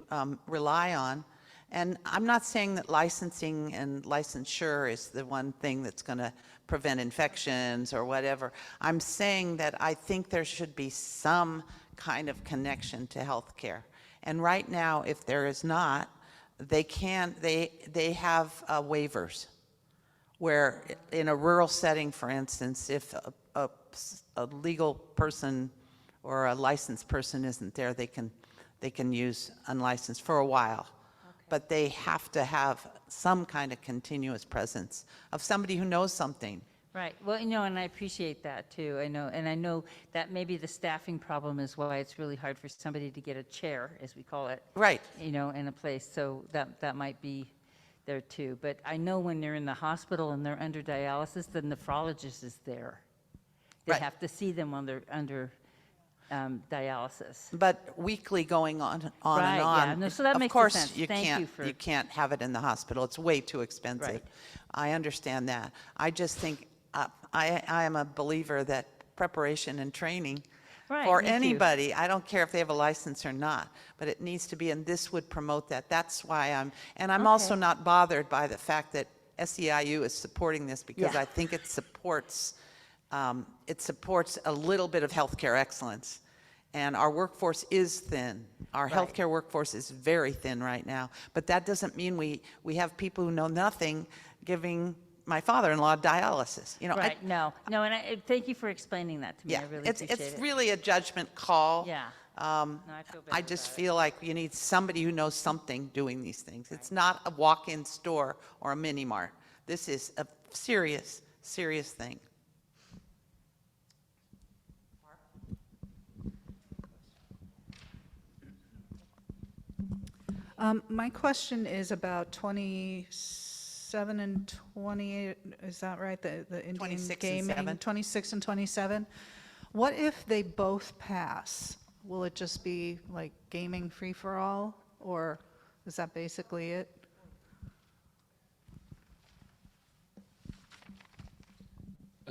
rely on. And I'm not saying that licensing and licensure is the one thing that's going to prevent infections or whatever. I'm saying that I think there should be some kind of connection to healthcare. And right now, if there is not, they have waivers where in a rural setting, for instance, if a legal person or a licensed person isn't there, they can use unlicensed for a while. But they have to have some kind of continuous presence of somebody who knows something. Right. Well, and I appreciate that too. I know that maybe the staffing problem is why it's really hard for somebody to get a chair, as we call it. Right. In a place. So that might be there too. But I know when they're in the hospital and they're under dialysis, the nephrologist is there. They Right. have to see them when they're under dialysis. But weekly going on and Right, on. yeah. No, so that of makes course sense. you Thank can't you for- you can't have it in the hospital. It's way too expensive. Right. I understand that. I just think I am a believer that preparation and training Right, for me too. anybody, I don't care if they have a license or not, but it needs to be, and this would promote that. That's why I'm also Okay. not bothered by the fact that SEIU is supporting this because Yeah. I think it supports a little bit of healthcare excellence. And our workforce is thin. Our Right. healthcare workforce is very thin right now. But that doesn't mean we have people who know nothing giving my father-in-law dialysis. Right. No, and I thank you for explaining that to me. Yeah, I really it's appreciate it. really a judgment call. Yeah. No, I feel I better just about it. feel like you need somebody who knows something doing these things. It's not a walk-in store or a mini mart. This is a serious, serious thing. My question is about 27 and 28, is that right? The Indian 26 and gaming, 7. 26 and 27. What if they both pass? Will it just be like gaming free-for-all, or is that basically it?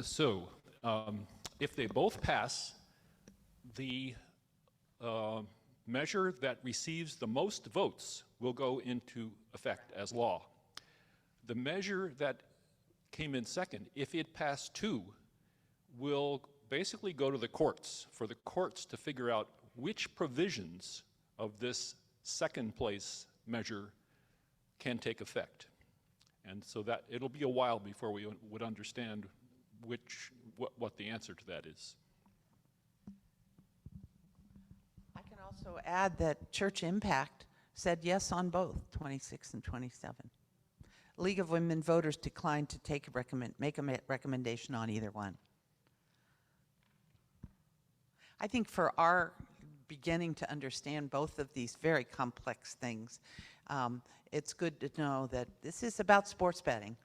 So, if they both pass, the measure that receives the most votes will go into effect as law. The measure that came in second, if it passed too, will basically go to the courts for the courts to figure out which provisions of this second place measure can take effect. And so that it'll be a while before we would understand what the answer to that is. I can also add that Church Impact said yes on both 26 and 27. League of Women Voters declined to make a recommendation on either one. I think for our beginning to understand both of these very complex things, it's good to know that this is about sports betting.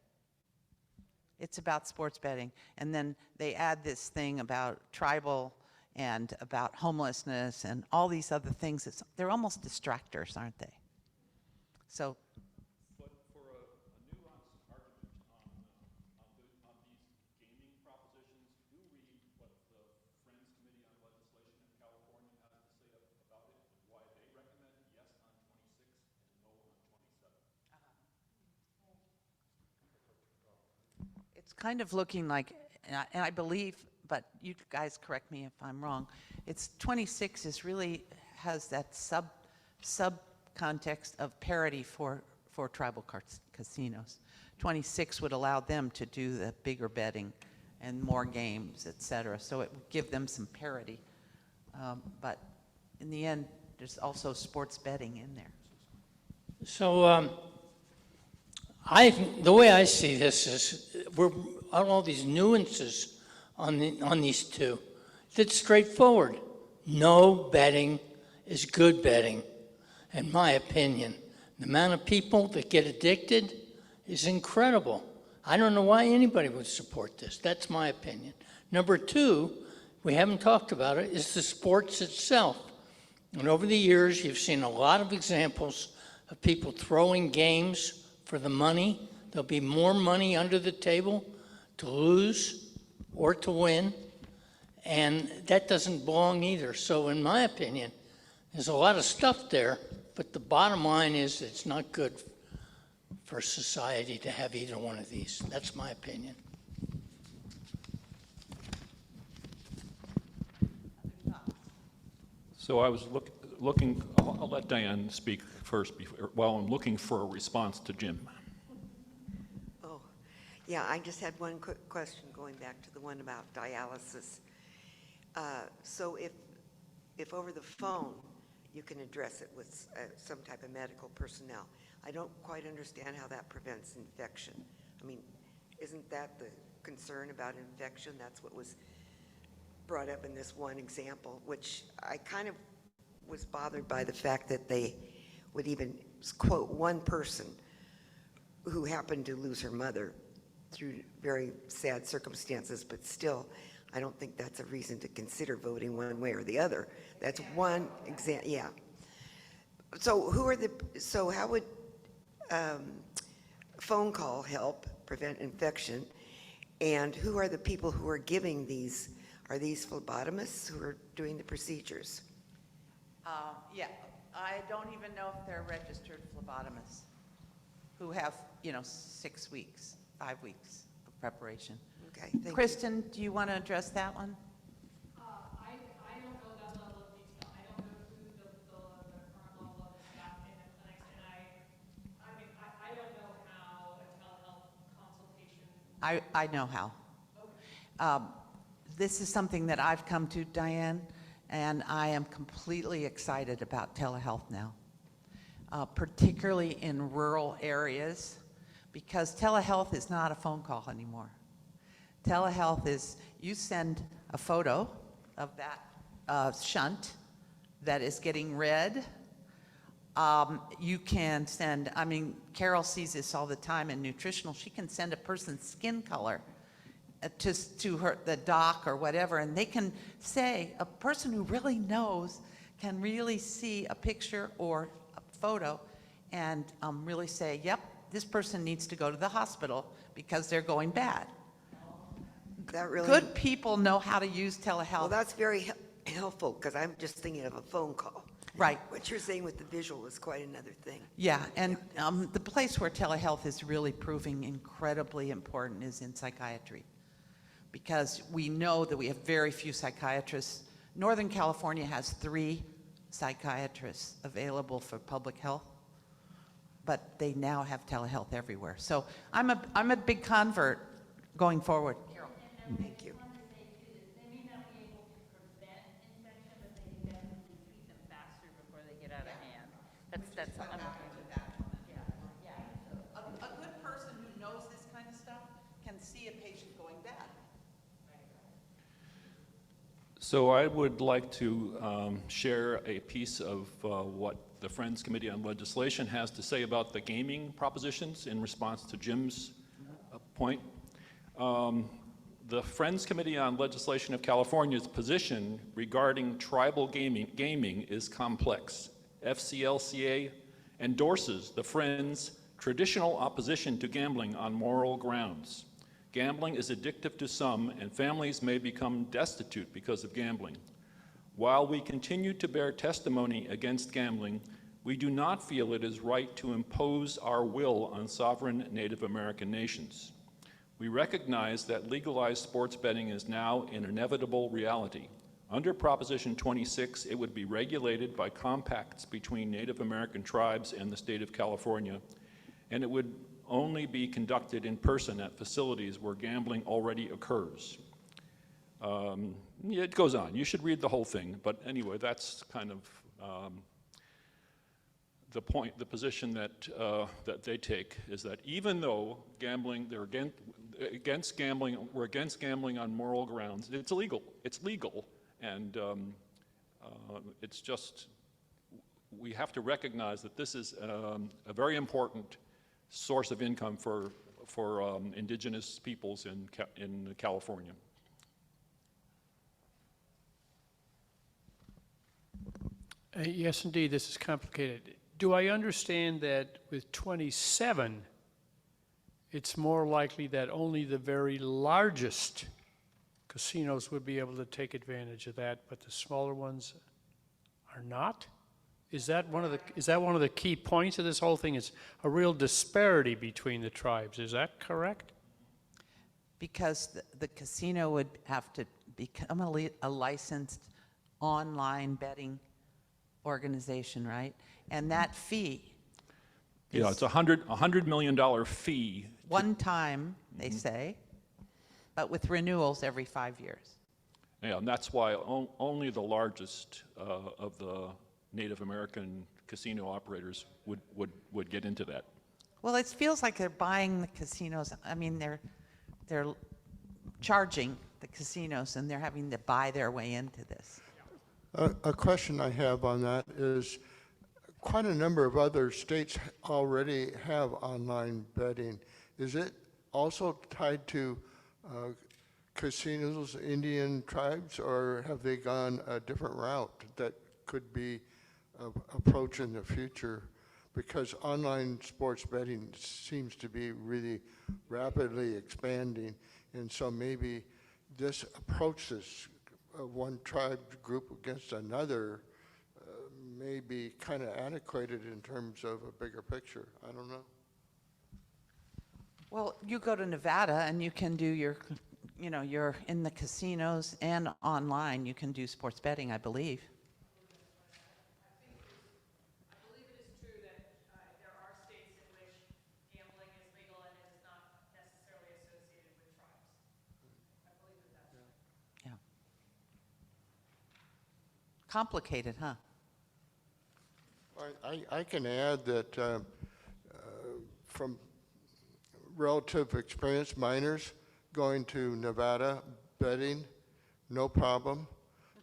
It's about sports betting. And then they add this thing about tribal and about homelessness and all these other things. They're almost distractors, aren't they? So, But for a nuanced argument on these gaming propositions, do read what the Friends Committee on Legislation in California has to say about it, and why they recommend yes on 26 and no on 27. it's kind of looking like, and I believe, but you guys correct me if I'm wrong, it's 26 is really has that sub context of parity for tribal casinos. 26 would allow them to do the bigger betting and more games, et cetera. So it would give them some parity. But in the end, there's also sports betting in there. So the way I see this is we're on all these nuances on these two. It's straightforward. No betting is good betting, in my opinion. The amount of people that get addicted is incredible. I don't know why anybody would support this. That's my opinion. Number two, we haven't talked about it, is the sports itself. And over the years, you've seen a lot of examples of people throwing games for the money. There'll be more money under the table to lose or to win, and that doesn't belong either. So in my opinion, there's a lot of stuff there, but the bottom line is it's not good for society to have either one of these. That's my opinion. So I was looking, I'll let Diane speak first while I'm looking for a response to Jim. Oh, yeah, I just had one quick question going back to the one about dialysis. So if over the phone you can address it with some type of medical personnel, I don't quite understand how that prevents infection. I mean, isn't that the concern about infection? That's what was brought up in this one example, which I kind of was bothered by the fact that they would even quote one person who happened to lose her mother through very sad circumstances, but still, I don't think that's a reason to consider voting one way or the other. That's one example, yeah. So so how would phone call help prevent infection? And who are the people who are giving these? Are these phlebotomists who are doing the procedures? Yeah, I don't even know if they're registered phlebotomists who have, 6 weeks, 5 weeks of preparation. Okay, thank you. Kristen, do you want to address that one? I don't know that level of detail. I don't know who the current level of staff in the clinics, and I don't know how a telehealth consultation. I know how. This is something that I've come to, Diane, and I am completely excited about telehealth now, particularly in rural areas, because telehealth is not a phone call anymore. Telehealth is you send a photo of that shunt that is getting read You can send, I mean, Carol sees this all the time in nutritional. She can send a person's skin color to her, the doc or whatever, and they can say, a person who really knows can really see a picture or a photo and really say, yep, this person needs to go to the hospital because they're going bad. That really, Good people know how to use well, telehealth. that's very helpful, because I'm just thinking of a phone call. Right. What you're saying with the visual is quite another thing. Yeah, and the place where telehealth is really proving incredibly important is in psychiatry, because we know that we have very few psychiatrists. Northern California has 3 psychiatrists available for public health, but they now have telehealth everywhere. So I'm a big convert going forward. Thank you. They may not be able to prevent infection, but they can definitely treat them faster before they get out of hand. That's, I'm okay with that. A good person who knows this kind of stuff can see a patient going bad. So I would like to share a piece of what the Friends Committee on Legislation has to say about the gaming propositions in response to Jim's point. The Friends Committee on Legislation of California's position regarding tribal gaming is complex. FCLCA endorses the Friends' traditional opposition to gambling on moral grounds. Gambling is addictive to some, and families may become destitute because of gambling. While we continue to bear testimony against gambling, we do not feel it is right to impose our will on sovereign Native American nations. We recognize that legalized sports betting is now an inevitable reality. Under Proposition 26, it would be regulated by compacts between Native American tribes and the state of California, and it would only be conducted in person at facilities where gambling already occurs. It goes on. You should read the whole thing, but anyway, that's kind of the point, the position that that they take is that even though gambling, they're against gambling, we're against gambling on moral grounds. It's illegal. It's legal, and it's just we have to recognize that this is a very important source of income for indigenous peoples in California. Yes, indeed, this is complicated. Do I understand that with 27, it's more likely that only the very largest casinos would be able to take advantage of that, but the smaller ones are not? Is that one of the key points of this whole thing? Is a real disparity between the tribes. Is that correct? Because the casino would have to become a licensed online betting organization, right? And that fee Yeah, it's a $100 million fee. one time, they say, but with renewals every 5 years. Yeah, and that's why only the largest of the Native American casino operators would get into that. Well, it feels like they're buying the casinos. I mean, they're charging the casinos, and they're having to buy their way into this. A question I have on that is, quite a number of other states already have online betting. Is it also tied to casinos, Indian tribes, or have they gone a different route that could be approached in the future? Because online sports betting seems to be really rapidly expanding, and so maybe this approaches one tribe group against another may be kind of antiquated in terms of a bigger picture. I don't know. Well, you go to Nevada and you can do you're in the casinos and online. You can do sports betting, I believe. I believe it is true that there are states in which gambling is legal and it is not necessarily associated with tribes. I believe that's true. Yeah. Complicated, huh? I can add that from relative experience, minors going to Nevada betting, no problem.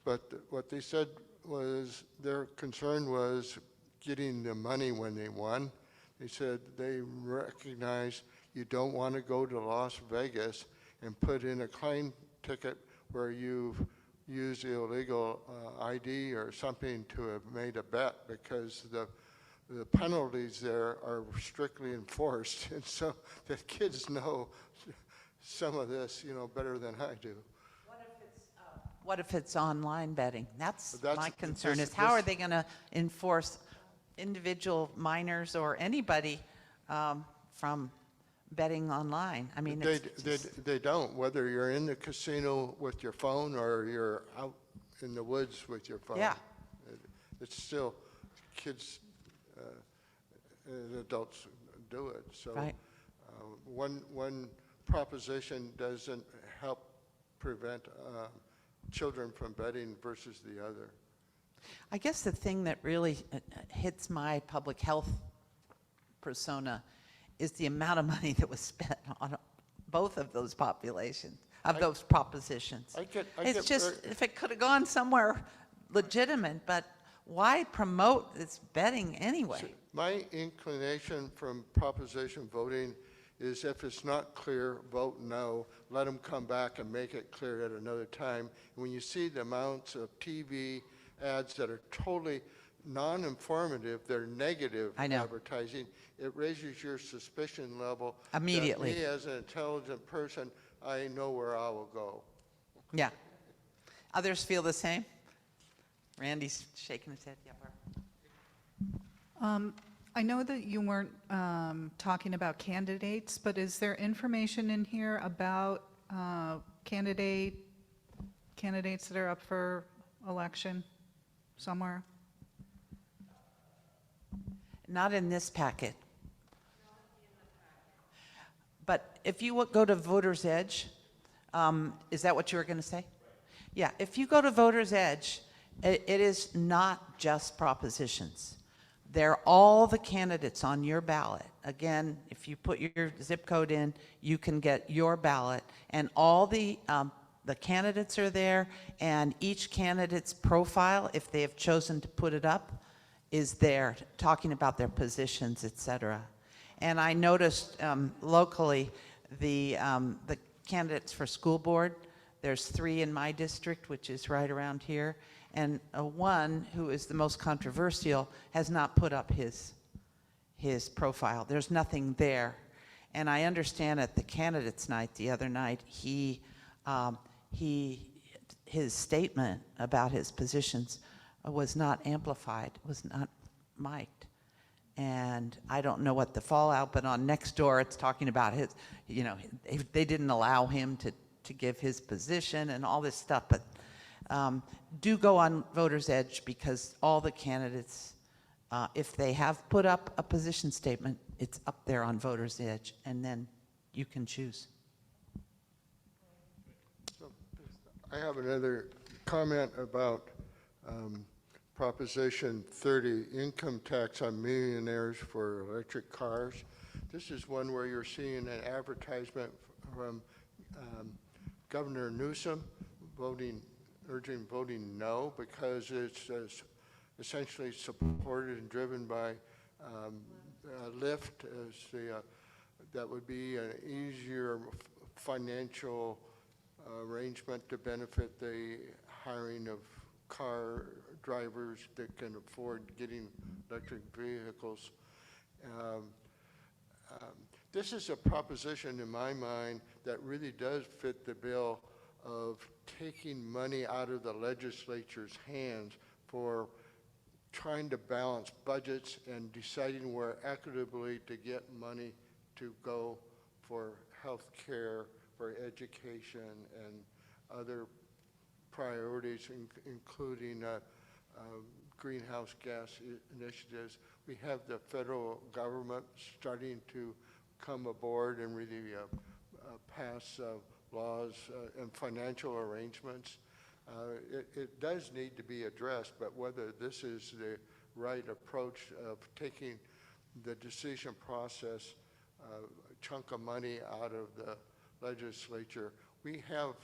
But what they said was their concern was getting the money when they won. They said they recognize you don't want to go to Las Vegas and put in a claim ticket where you've used illegal ID or something to have made a bet, because the penalties there are strictly enforced. And so the kids know some of this, better than I do. What if it's online betting? That's That's- my concern, this- is how are this- they going to enforce individual minors or anybody from betting online? I mean, They don't, whether you're in the casino with your phone or you're out in the woods with your phone. Yeah. It's still, kids and adults do it. So Right. one proposition doesn't help prevent children from betting versus the other. I guess the thing that really hits my public health persona is the amount of money that was spent on both of those populations, those propositions. I get It's just, if it could have gone somewhere legitimate, but why promote this betting anyway? My inclination from proposition voting is, if it's not clear, vote no. Let them come back and make it clear at another time. When you see the amounts of TV ads that are totally non-informative, they're negative I know. advertising, it raises your suspicion level. that Immediately. Me, as an intelligent person, I know where I will go. Yeah. Others feel the same? Randy's shaking his head. Yeah, Barb. I know that you weren't talking about candidates, but is there information in here about candidates that are up for election somewhere? Not in this packet. But if you go to Voter's Edge, is that what you were going to say? Yeah, if you go to Voter's Edge, it is not just propositions. They're all the candidates on your ballot. Again, if you put your zip code in, you can get your ballot, and all the candidates are there, and each candidate's profile, if they have chosen to put it up, is there, talking about their positions, et cetera. And I noticed locally, the candidates for school board, there's 3 in my district, which is right around here, and one who is the most controversial has not put up his profile. There's nothing there. And I understand at the candidates night the other night, his statement about his positions was not amplified, was not mic'd. And I don't know what the fallout, but on Nextdoor, it's talking about his, they didn't allow him to give his position and all this stuff. But do go on Voter's Edge, because all the candidates, if they have put up a position statement, it's up there on Voter's Edge, and then you can choose. I have another comment about Proposition 30, income tax on millionaires for electric cars. This is one where you're seeing an advertisement from Governor Newsom urging voting no, because it's essentially supported and driven by Lyft, that would be an easier financial arrangement to benefit the hiring of car drivers that can afford getting electric vehicles. This is a proposition in my mind that really does fit the bill of taking money out of the legislature's hands for trying to balance budgets and deciding where equitably to get money to go for health care, for education, and other priorities, including greenhouse gas initiatives. We have the federal government starting to come aboard and really pass laws and financial arrangements. It does need to be addressed, but whether this is the right approach of taking the decision process, a chunk of money out of the legislature. We have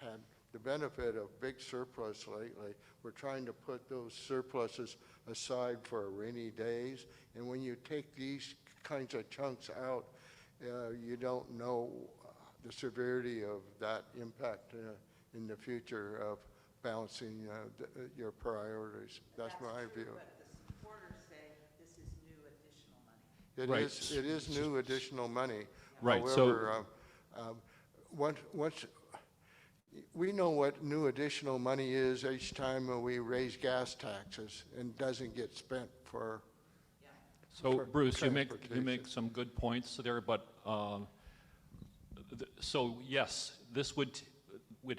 had the benefit of big surplus lately. We're trying to put those surpluses aside for rainy days. And when you take these kinds of chunks out, you don't know the severity of that impact in the future of balancing your priorities. That's my view. But the supporters say this is new additional money. It is new additional money. Right, so- However, once we know what new additional money is each time we raise gas taxes and doesn't get spent for. So for Bruce, you make transportation. some good points there, but so yes, this would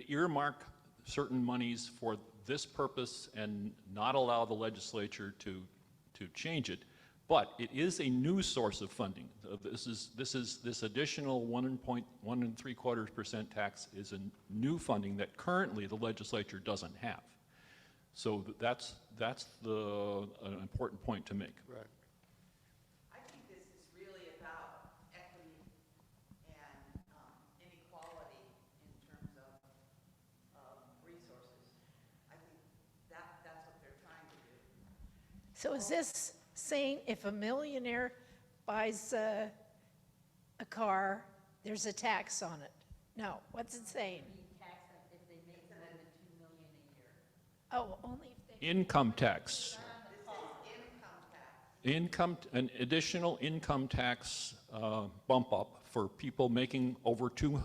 earmark certain monies for this purpose and not allow the legislature to change it. But it is a new source of funding. This additional 1.175% tax is a new funding that currently the legislature doesn't have. So that's an important point to make. Right. I think this is really about equity and inequality in terms of resources. I think that's what they're trying to do. So is this saying if a millionaire buys a car, there's a tax on it? No, what's it saying? If they make more than 2 million a year. Oh, only if they. Income tax. An additional income tax bump up for people making over $2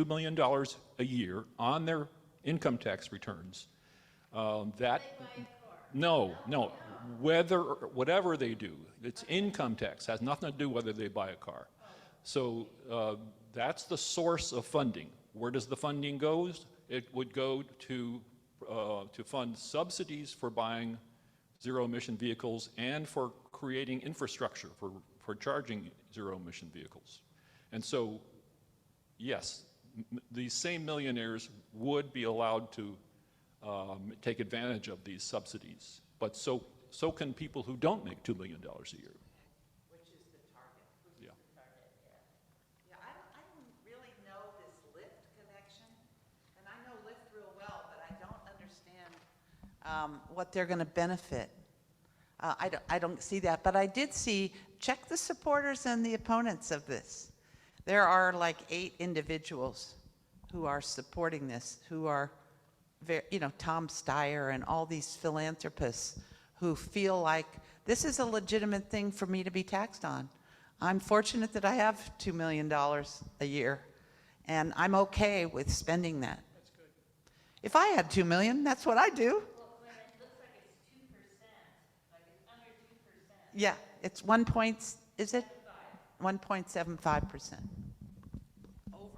million a year on their income tax returns. No, whatever they do, it's income tax, has nothing to do whether they buy a car. So that's the source of funding. Where does the funding go? It would go to fund subsidies for buying zero-emission vehicles and for creating infrastructure for charging zero-emission vehicles. And so, yes, these same millionaires would be allowed to take advantage of these subsidies, but so can people who don't make $2 million a year. Which is the target. Yeah. Yeah, I don't really know this Lyft connection, and I know Lyft real well, but I don't understand what they're going to benefit. I don't see that, but I did see, check the supporters and the opponents of this. There are like 8 individuals who are supporting this, who are, Tom Steyer and all these philanthropists who feel like this is a legitimate thing for me to be taxed on. I'm fortunate that I have $2 million a year, and I'm okay with spending that. That's good. If I had $2 million, that's what I do. Well, when it looks like it's 2%, like it's under 2%. Yeah, it's 1 point, is it? 1.75%. Over 2 million.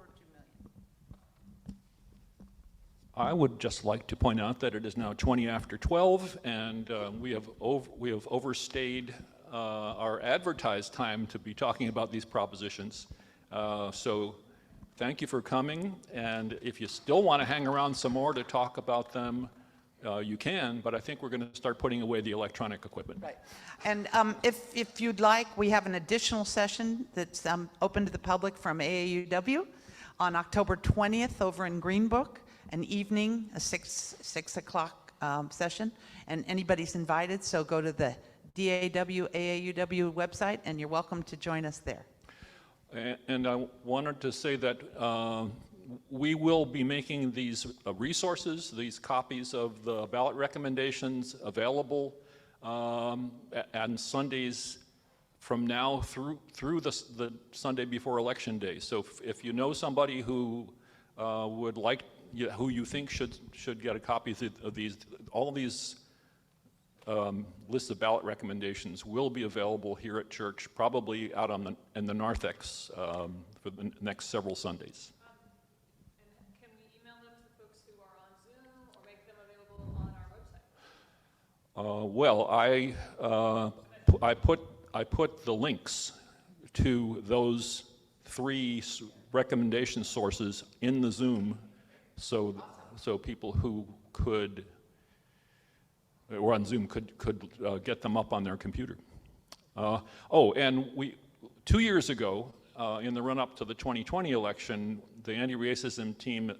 I would just like to point out that it is now 20 after 12, and we have overstayed our advertised time to be talking about these propositions. So thank you for coming, and if you still want to hang around some more to talk about them, you can, but I think we're going to start putting away the electronic equipment. Right. And if you'd like, we have an additional session that's open to the public from AAUW on October 20th over in Green Book, an evening, a 6 o'clock session, and anybody's invited, so go to the DAW AAUW website, and you're welcome to join us there. And I wanted to say that we will be making these resources, these copies of the ballot recommendations available on Sundays from now through the Sunday before Election Day. So if you know somebody who would like, who you think should get a copy of these, all these lists of ballot recommendations will be available here at church, probably out in the narthex for the next several Sundays. And can we email them to folks who are on Zoom or make them available on our website? Well, I put the links to those 3 recommendation sources in the Zoom, so people who could or on Zoom could get them up on their computer. And 2 years ago, in the run-up to the 2020 election, the anti-racism team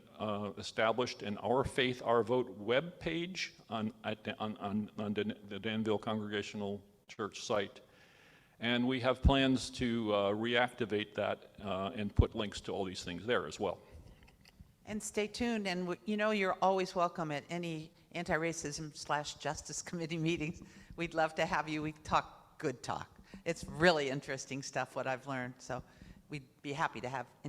established an Our Faith, Our Vote webpage on the Danville Congregational Church site. And we have plans to reactivate that and put links to all these things there as well. And stay tuned, and you're always welcome at any anti-racism/justice committee meetings. We'd love to have you. We talk good talk. It's really interesting stuff, what I've learned, so we'd be happy to have